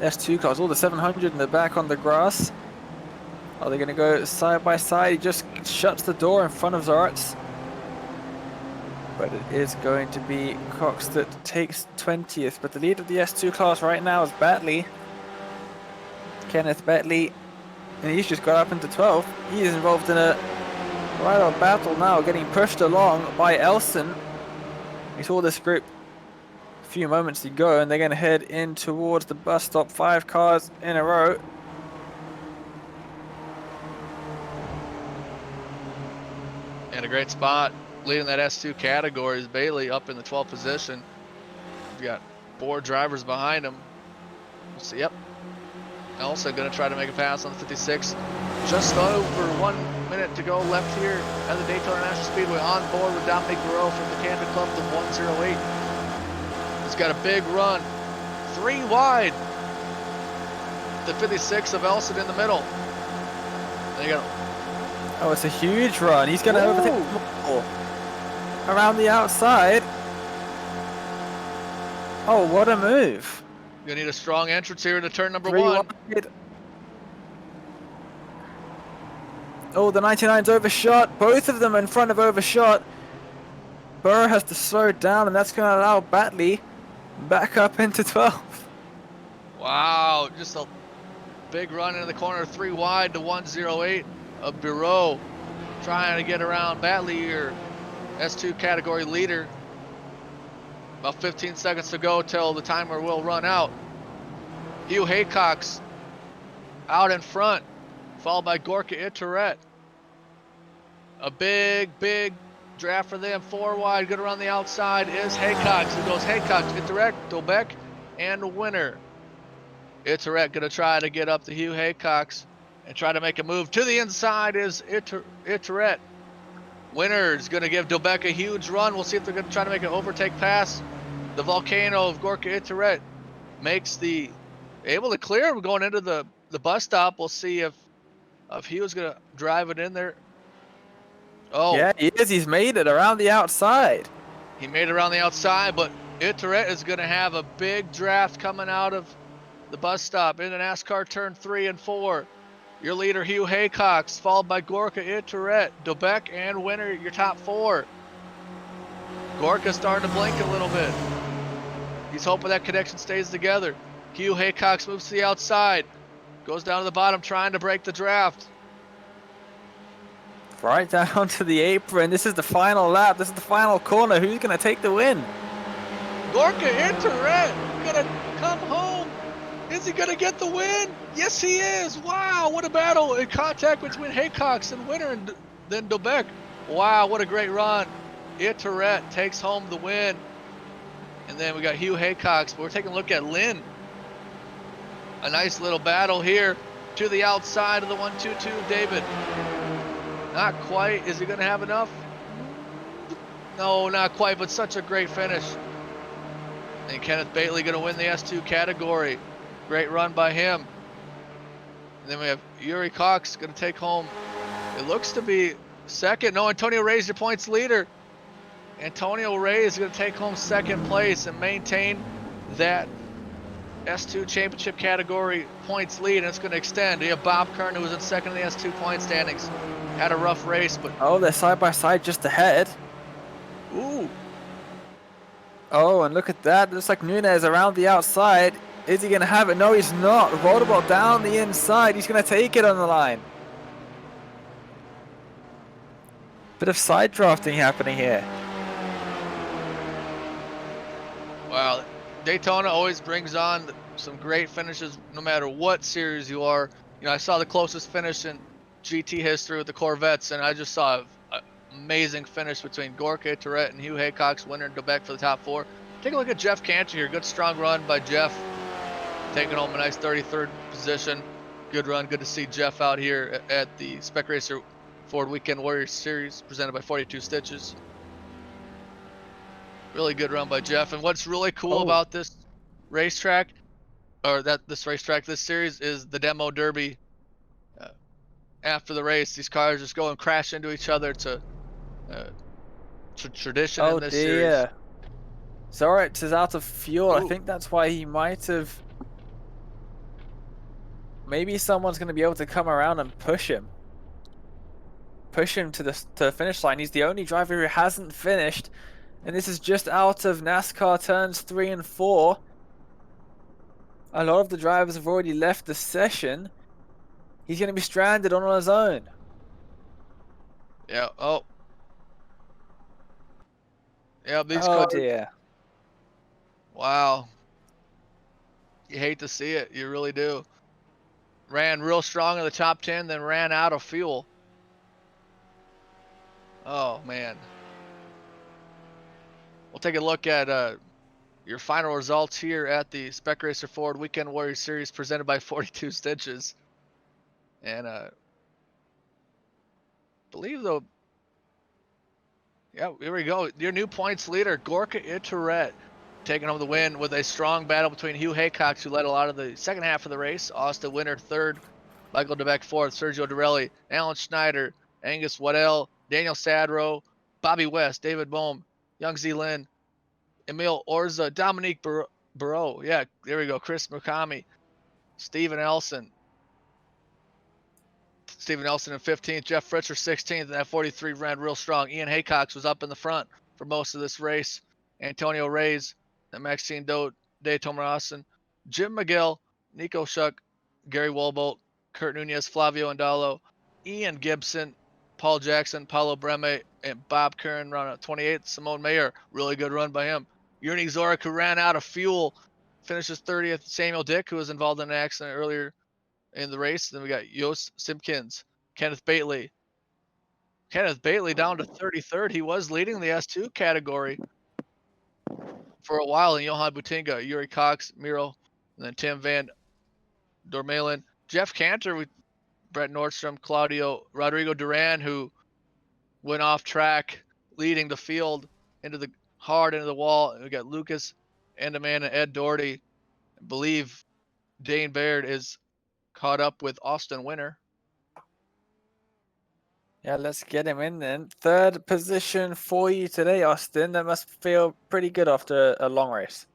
S2 cars. All the 700 in the back on the grass. Are they going to go side by side? He just shuts the door in front of Zorats. But it is going to be Cox that takes 20th. But the lead of the S2 class right now is Batley. Kenneth Batley. And he's just got up into 12th. He is involved in a right-on battle now, getting pushed along by Elson. We saw this group a few moments ago, and they're going to head in towards the bus stop. 5 cars in a row. And a great spot leading that S2 category is Bailey up in the 12th position. We've got 4 drivers behind him. We'll see. Yep. Also going to try to make a pass on the 56. Just over 1 minute to go left here at the Daytona National Speedway. On board with Dominic Moreau from the Canada Club, the 108. He's got a big run. 3 wide. The 56 of Elson in the middle. There you go. Oh, it's a huge run. He's going to overtake Moore around the outside. Oh, what a move. You're going to need a strong entrance here into turn number 3 1. wide. Oh, the 99's overshot. Both of them in front of overshot. Burr has to slow down, and that's going to allow Batley back up into 12th. Wow, just a big run into the corner. 3 wide to 108 of Bureau. Trying to get around Batley, your S2 category leader. About 15 seconds to go till the timer will run out. Hugh Haycox out in front, followed by Gorka Itoret. A big draft for them. 4 wide, good around the outside is Haycox. It goes Haycox, Itoret, Dobek, and the winner. Itoret gonna try to get up to Hugh Haycox and try to make a move. To the inside is Itoret. Winner's gonna give Dobek a huge run. We'll see if they're gonna try to make an overtake pass. The Volcano of Gorka Itoret makes the able to clear him going into the bus stop. We'll see if Hugh's gonna drive it in there. Oh Yeah, he is. He's made it around the outside. He made it around the outside, but Itoret is gonna have a big draft coming out of the bus stop into NASCAR turn 3 and 4. Your leader, Hugh Haycox, followed by Gorka Itoret, Dobek, and winner, your top 4. Gorka's starting to blink a little bit. He's hoping that connection stays together. Hugh Haycox moves to the outside. Goes down to the bottom, trying to break the draft. Right down to the apron. This is the final lap. This is the final corner. Who's going to take the win? Gorka Itoret gonna come home. Is he gonna get the win? Yes, he is. Wow, what a battle in contact between Haycox and winner, and then Dobek. Wow, what a great run. Itoret takes home the win. And then we got Hugh Haycox, but we're taking a look at Lynn. A nice little battle here to the outside of the 122 David. Not quite. Is he going to have enough? No, not quite, but such a great finish. And Kenneth Bailey going to win the S2 category. Great run by him. And then we have Yuri Cox going to take home. It looks to be second. No, Antonio Reyes, your points leader. Antonio Reyes is going to take home second place and maintain that S2 championship category points lead, and it's going to extend. You have Bob Kern, who was in second in the S2 point standings. Had a rough race, but... Oh, they're side by side just ahead. Ooh. Oh, and look at that. Looks like Nunez around the outside. Is he going to have it? No, he's not. Rollable down the inside. He's going to take it on the line. Bit of side drafting happening here. Wow. Daytona always brings on some great finishes no matter what series you are. I saw the closest finish in GT history with the Corvettes, and I just saw an amazing finish between Gorka Tourette and Hugh Haycock's winner and go back for the top four. Take a look at Jeff Cantor here. Good strong run by Jeff, taking home a nice 33rd position. Good run. Good to see Jeff out here at the Spec Racer Ford Weekend Warriors Series presented by 42 Stitches. Really good run by Jeff. And what's really cool Oh, about this racetrack, or this series, is the demo derby. Uh, After the race, these cars just go and crash into each other. It's a uh, tradition in oh this series. dear. Zorex is out of fuel. I Ooh, think that's why he might have. Maybe someone's going to be able to come around and push him to the finish line. He's the only driver who hasn't finished, and this is just out of NASCAR turns 3 and 4. A lot of the drivers have already left the session. He's going to be stranded on his own. yeah. Oh, yeah. These Oh cars. dear. Wow. You hate to see it. You really do. Ran real strong in the top 10, then ran out of fuel. Oh, man. We'll take a look at your final results here at the Spec Racer Ford Weekend Warriors Series presented by 42 Stitches. And believe the yeah, here we go. Your new points leader, Gorka Itoret, taking home the win with a strong battle between Hugh Haycock, who led a lot of the second half of the race, Austin Winter third, Michael DeBeck fourth, Sergio Dorelli, Alan Schneider, Angus Waddell, Daniel Sadro, Bobby West, David Bohm, Young Z Lin, Emil Orza, Dominique Barreau. Yeah, there we go. Chris Mukami, Steven Elson. Steven Elson in 15th, Jeff Fritzer 16th, and that 43 ran real strong. Ian Haycox was up in the front for most of this race. Antonio Reyes, and Maxine Dote, Dave Tomarasson, Jim McGill, Nico Shuck, Gary Wolbolt, Kurt Nunez, Flavio Andalo, Ian Gibson, Paul Jackson, Paulo Breme, and Bob Curran run 28th. Simone Mayer, really good run by him. Yurnik Zorik, who ran out of fuel, finishes 30th. Samuel Dick, who was involved in an accident earlier in the race. Then we got Yost Simpkins, Kenneth Bately. Kenneth Bately down to 33rd. He was leading the S2 category for a while. And Johan Butinga, Yuri Cox, Miro, and then Tim Van Dormalen. Jeff Cantor with Brett Nordstrom, Claudio Rodrigo Duran, who went off track, leading the field into the hard into the wall. And we got Lucas Endeman and Ed Doherty. I believe Dane Baird is caught up with Austin Winter. Yeah, let's get him in then. Third position for you today, Austin. That must feel pretty good after a long race.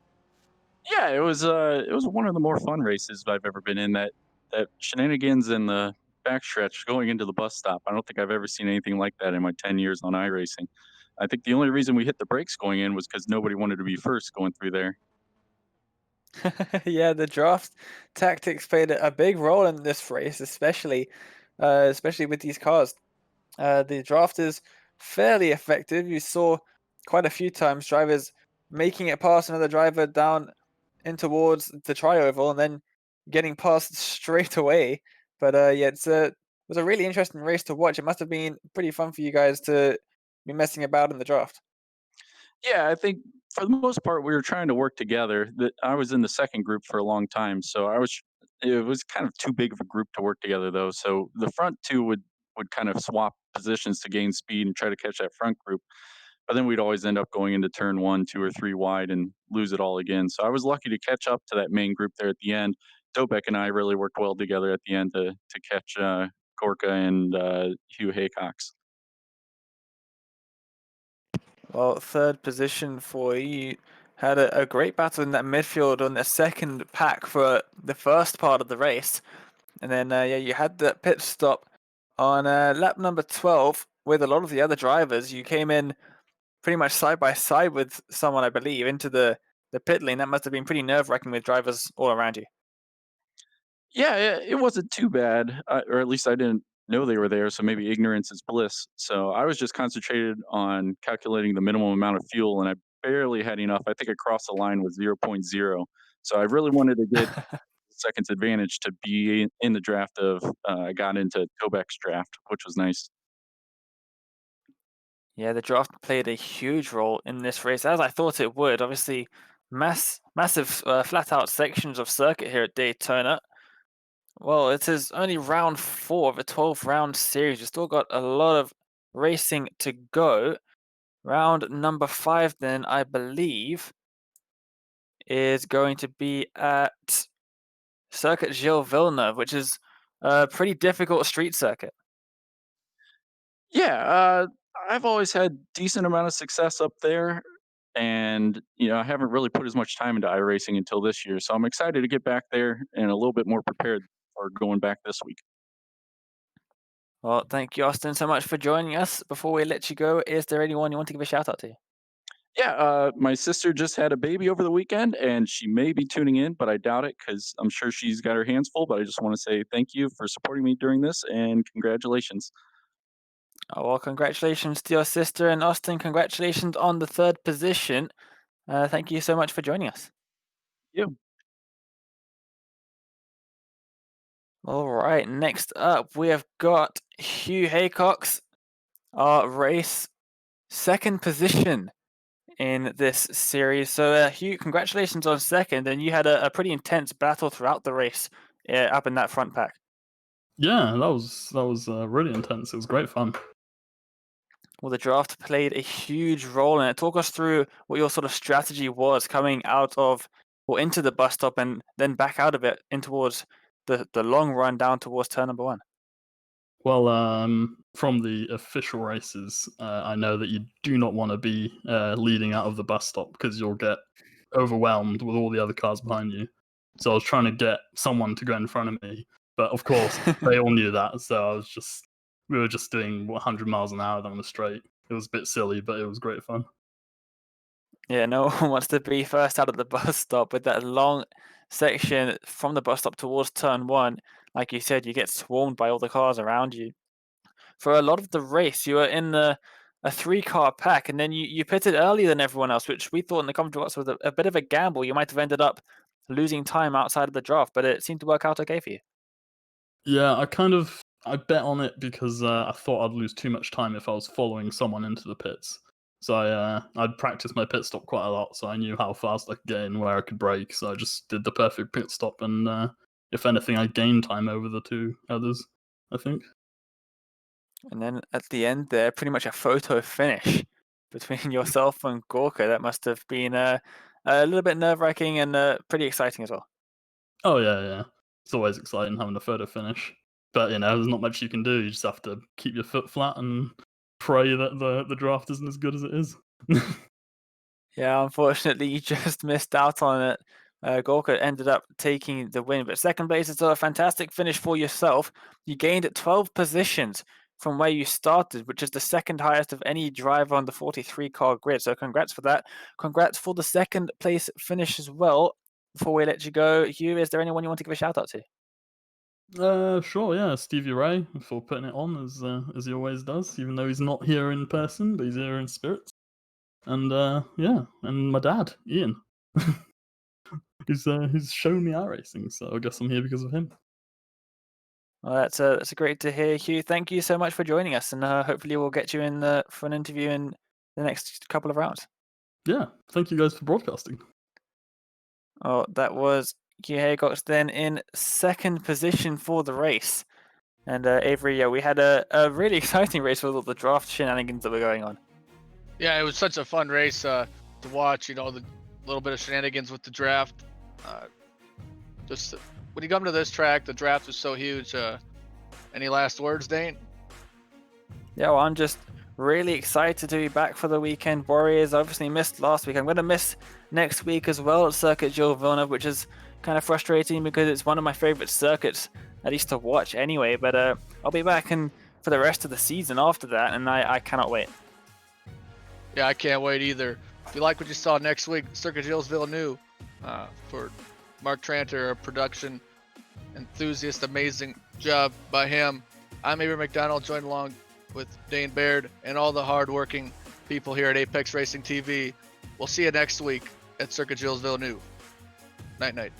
Yeah, it was one of the more fun races I've ever been in. That shenanigans in the backstretch going into the bus stop. I don't think I've ever seen anything like that in my 10 years on iRacing. I think the only reason we hit the brakes going in was because nobody wanted to be first going through there. Yeah, the draft tactics played a big role in this race, especially with these cars. The draft is fairly effective. You saw quite a few times drivers making it past another driver down in towards the trioval and then getting past straight away. But yeah, it was a really interesting race to watch. It must have been pretty fun for you guys to be messing about in the draft. Yeah, I think for the most part we were trying to work together. That I was in the second group for a long time, so it was kind of too big of a group to work together though. So the front two would kind of swap positions to gain speed and try to catch that front group. But then we'd always end up going into turn one, two or three wide and lose it all again. So I was lucky to catch up to that main group there at the end. Dobek and I really worked well together at the end to catch Gorka and Hugh Haycox. Well, third position for you had a great battle in that midfield on the second pack for the first part of the race. And then, yeah, you had that pit stop on lap number 12 with a lot of the other drivers. You came in pretty much side by side with someone, I believe, into the pit lane. That must have been pretty nerve-wracking with drivers all around you. Yeah, it wasn't too bad, or at least I didn't know they were there. So maybe ignorance is bliss. So I was just concentrated on calculating the minimum amount of fuel, and I barely had enough. I think I crossed the line with zero point 0.0. So I really wanted to get seconds advantage to be in the draft of I got into Tobek's draft, which was nice. Yeah, the draft played a huge role in this race, as I thought it would. Obviously, massive flat out sections of circuit here at Daytona. Well, it is only round 4 of a 12-round series. We've still got a lot of racing to go. Round number 5, then, I believe, is going to be at Circuit Gilles Villeneuve, which is a pretty difficult street circuit. Yeah, I've always had decent amount of success up there, and I haven't really put as much time into iRacing until this year. So I'm excited to get back there and a little bit more prepared for going back this week. Well, thank you, Austin, so much for joining us. Before we let you go, is there anyone you want to give a shout out to? Yeah, my sister just had a baby over the weekend, and she may be tuning in, but I doubt it because I'm sure she's got her hands full. But I just want to say thank you for supporting me during this, and congratulations. Oh, well, congratulations to your sister, and Austin, congratulations on the 3rd position. Thank you so much for joining us. You. All right, next up, we have got Hugh Haycock's race 2nd position in this series. So, Hugh, congratulations on 2nd, and you had a pretty intense battle throughout the race up in that front pack. Yeah, that was really intense. It was great fun. Well, the draft played a huge role in it. Talk us through what your sort of strategy was coming out of or into the bus stop and then back out of it in towards the long run down towards turn number 1. Well, from the official races, I know that you do not want to be leading out of the bus stop because you'll get overwhelmed with all the other cars behind you. So I was trying to get someone to go in front of me, but of course they all knew that. So we were just doing 100 miles an hour down the straight. It was a bit silly, but it was great fun. Yeah, no one wants to be first out of the bus stop with that long section from the bus stop towards turn 1. Like you said, you get swarmed by all the cars around you. For a lot of the race, you were in a 3-car pack, and then you pitted earlier than everyone else, which we thought in the commentary box was a bit of a gamble. You might have ended up losing time outside of the draft, but it seemed to work out okay for you. Yeah, I bet on it because I thought I'd lose too much time if I was following someone into the pits. So I'd practiced my pit stop quite a lot, so I knew how fast I could get in, where I could brake. So I just did the perfect pit stop, and if anything, I gained time over the 2 others, I think. And then at the end there, pretty much a photo finish between yourself and Gorka. That must have been a little bit nerve-wracking and pretty exciting as well. Oh yeah. It's always exciting having a photo finish, but there's not much you can do. You just have to keep your foot flat and pray that the draft isn't as good as it is. Yeah, unfortunately, you just missed out on it. Gorka ended up taking the win, but 2nd place is still a fantastic finish for yourself. You gained 12 positions from where you started, which is the 2nd highest of any driver on the 43-car grid. So congrats for that. Congrats for the 2nd place finish as well. Before we let you go, Hugh, is there anyone you want to give a shout out to? Sure, yeah, Stevie Ray for putting it on as he always does, even though he's not here in person, but he's here in spirit. And yeah, and my dad, Ian, who's shown me iRacing, so I guess I'm here because of him. Well, that's great to hear, Hugh. Thank you so much for joining us, and hopefully we'll get you in for an interview in the next couple of rounds. Yeah, thank you guys for broadcasting. Oh, that was Hugh Haycox then in 2nd position for the race. And Avery, yeah, we had a really exciting race with all the draft shenanigans that were going on. Yeah, it was such a fun race to watch. The little bit of shenanigans with the draft. Just when you come to this track, the draft was so huge. Any last words, Dane? Yeah, well, I'm just really excited to be back for the weekend warriors. I obviously missed last week. I'm going to miss next week as well at Circuit Gilles Villeneuve, which is kind of frustrating because it's one of my favorite circuits, at least to watch anyway. But I'll be back for the rest of the season after that, and I cannot wait. Yeah, I can't wait either. If you like what you saw next week, Circuit Gilles Villeneuve for Mark Tranter, a production enthusiast, amazing job by him. I'm Avery McDonald, joined along with Dane Baird and all the hardworking people here at Apex Racing TV. We'll see you next week at Circuit Gilles Villeneuve. Night night.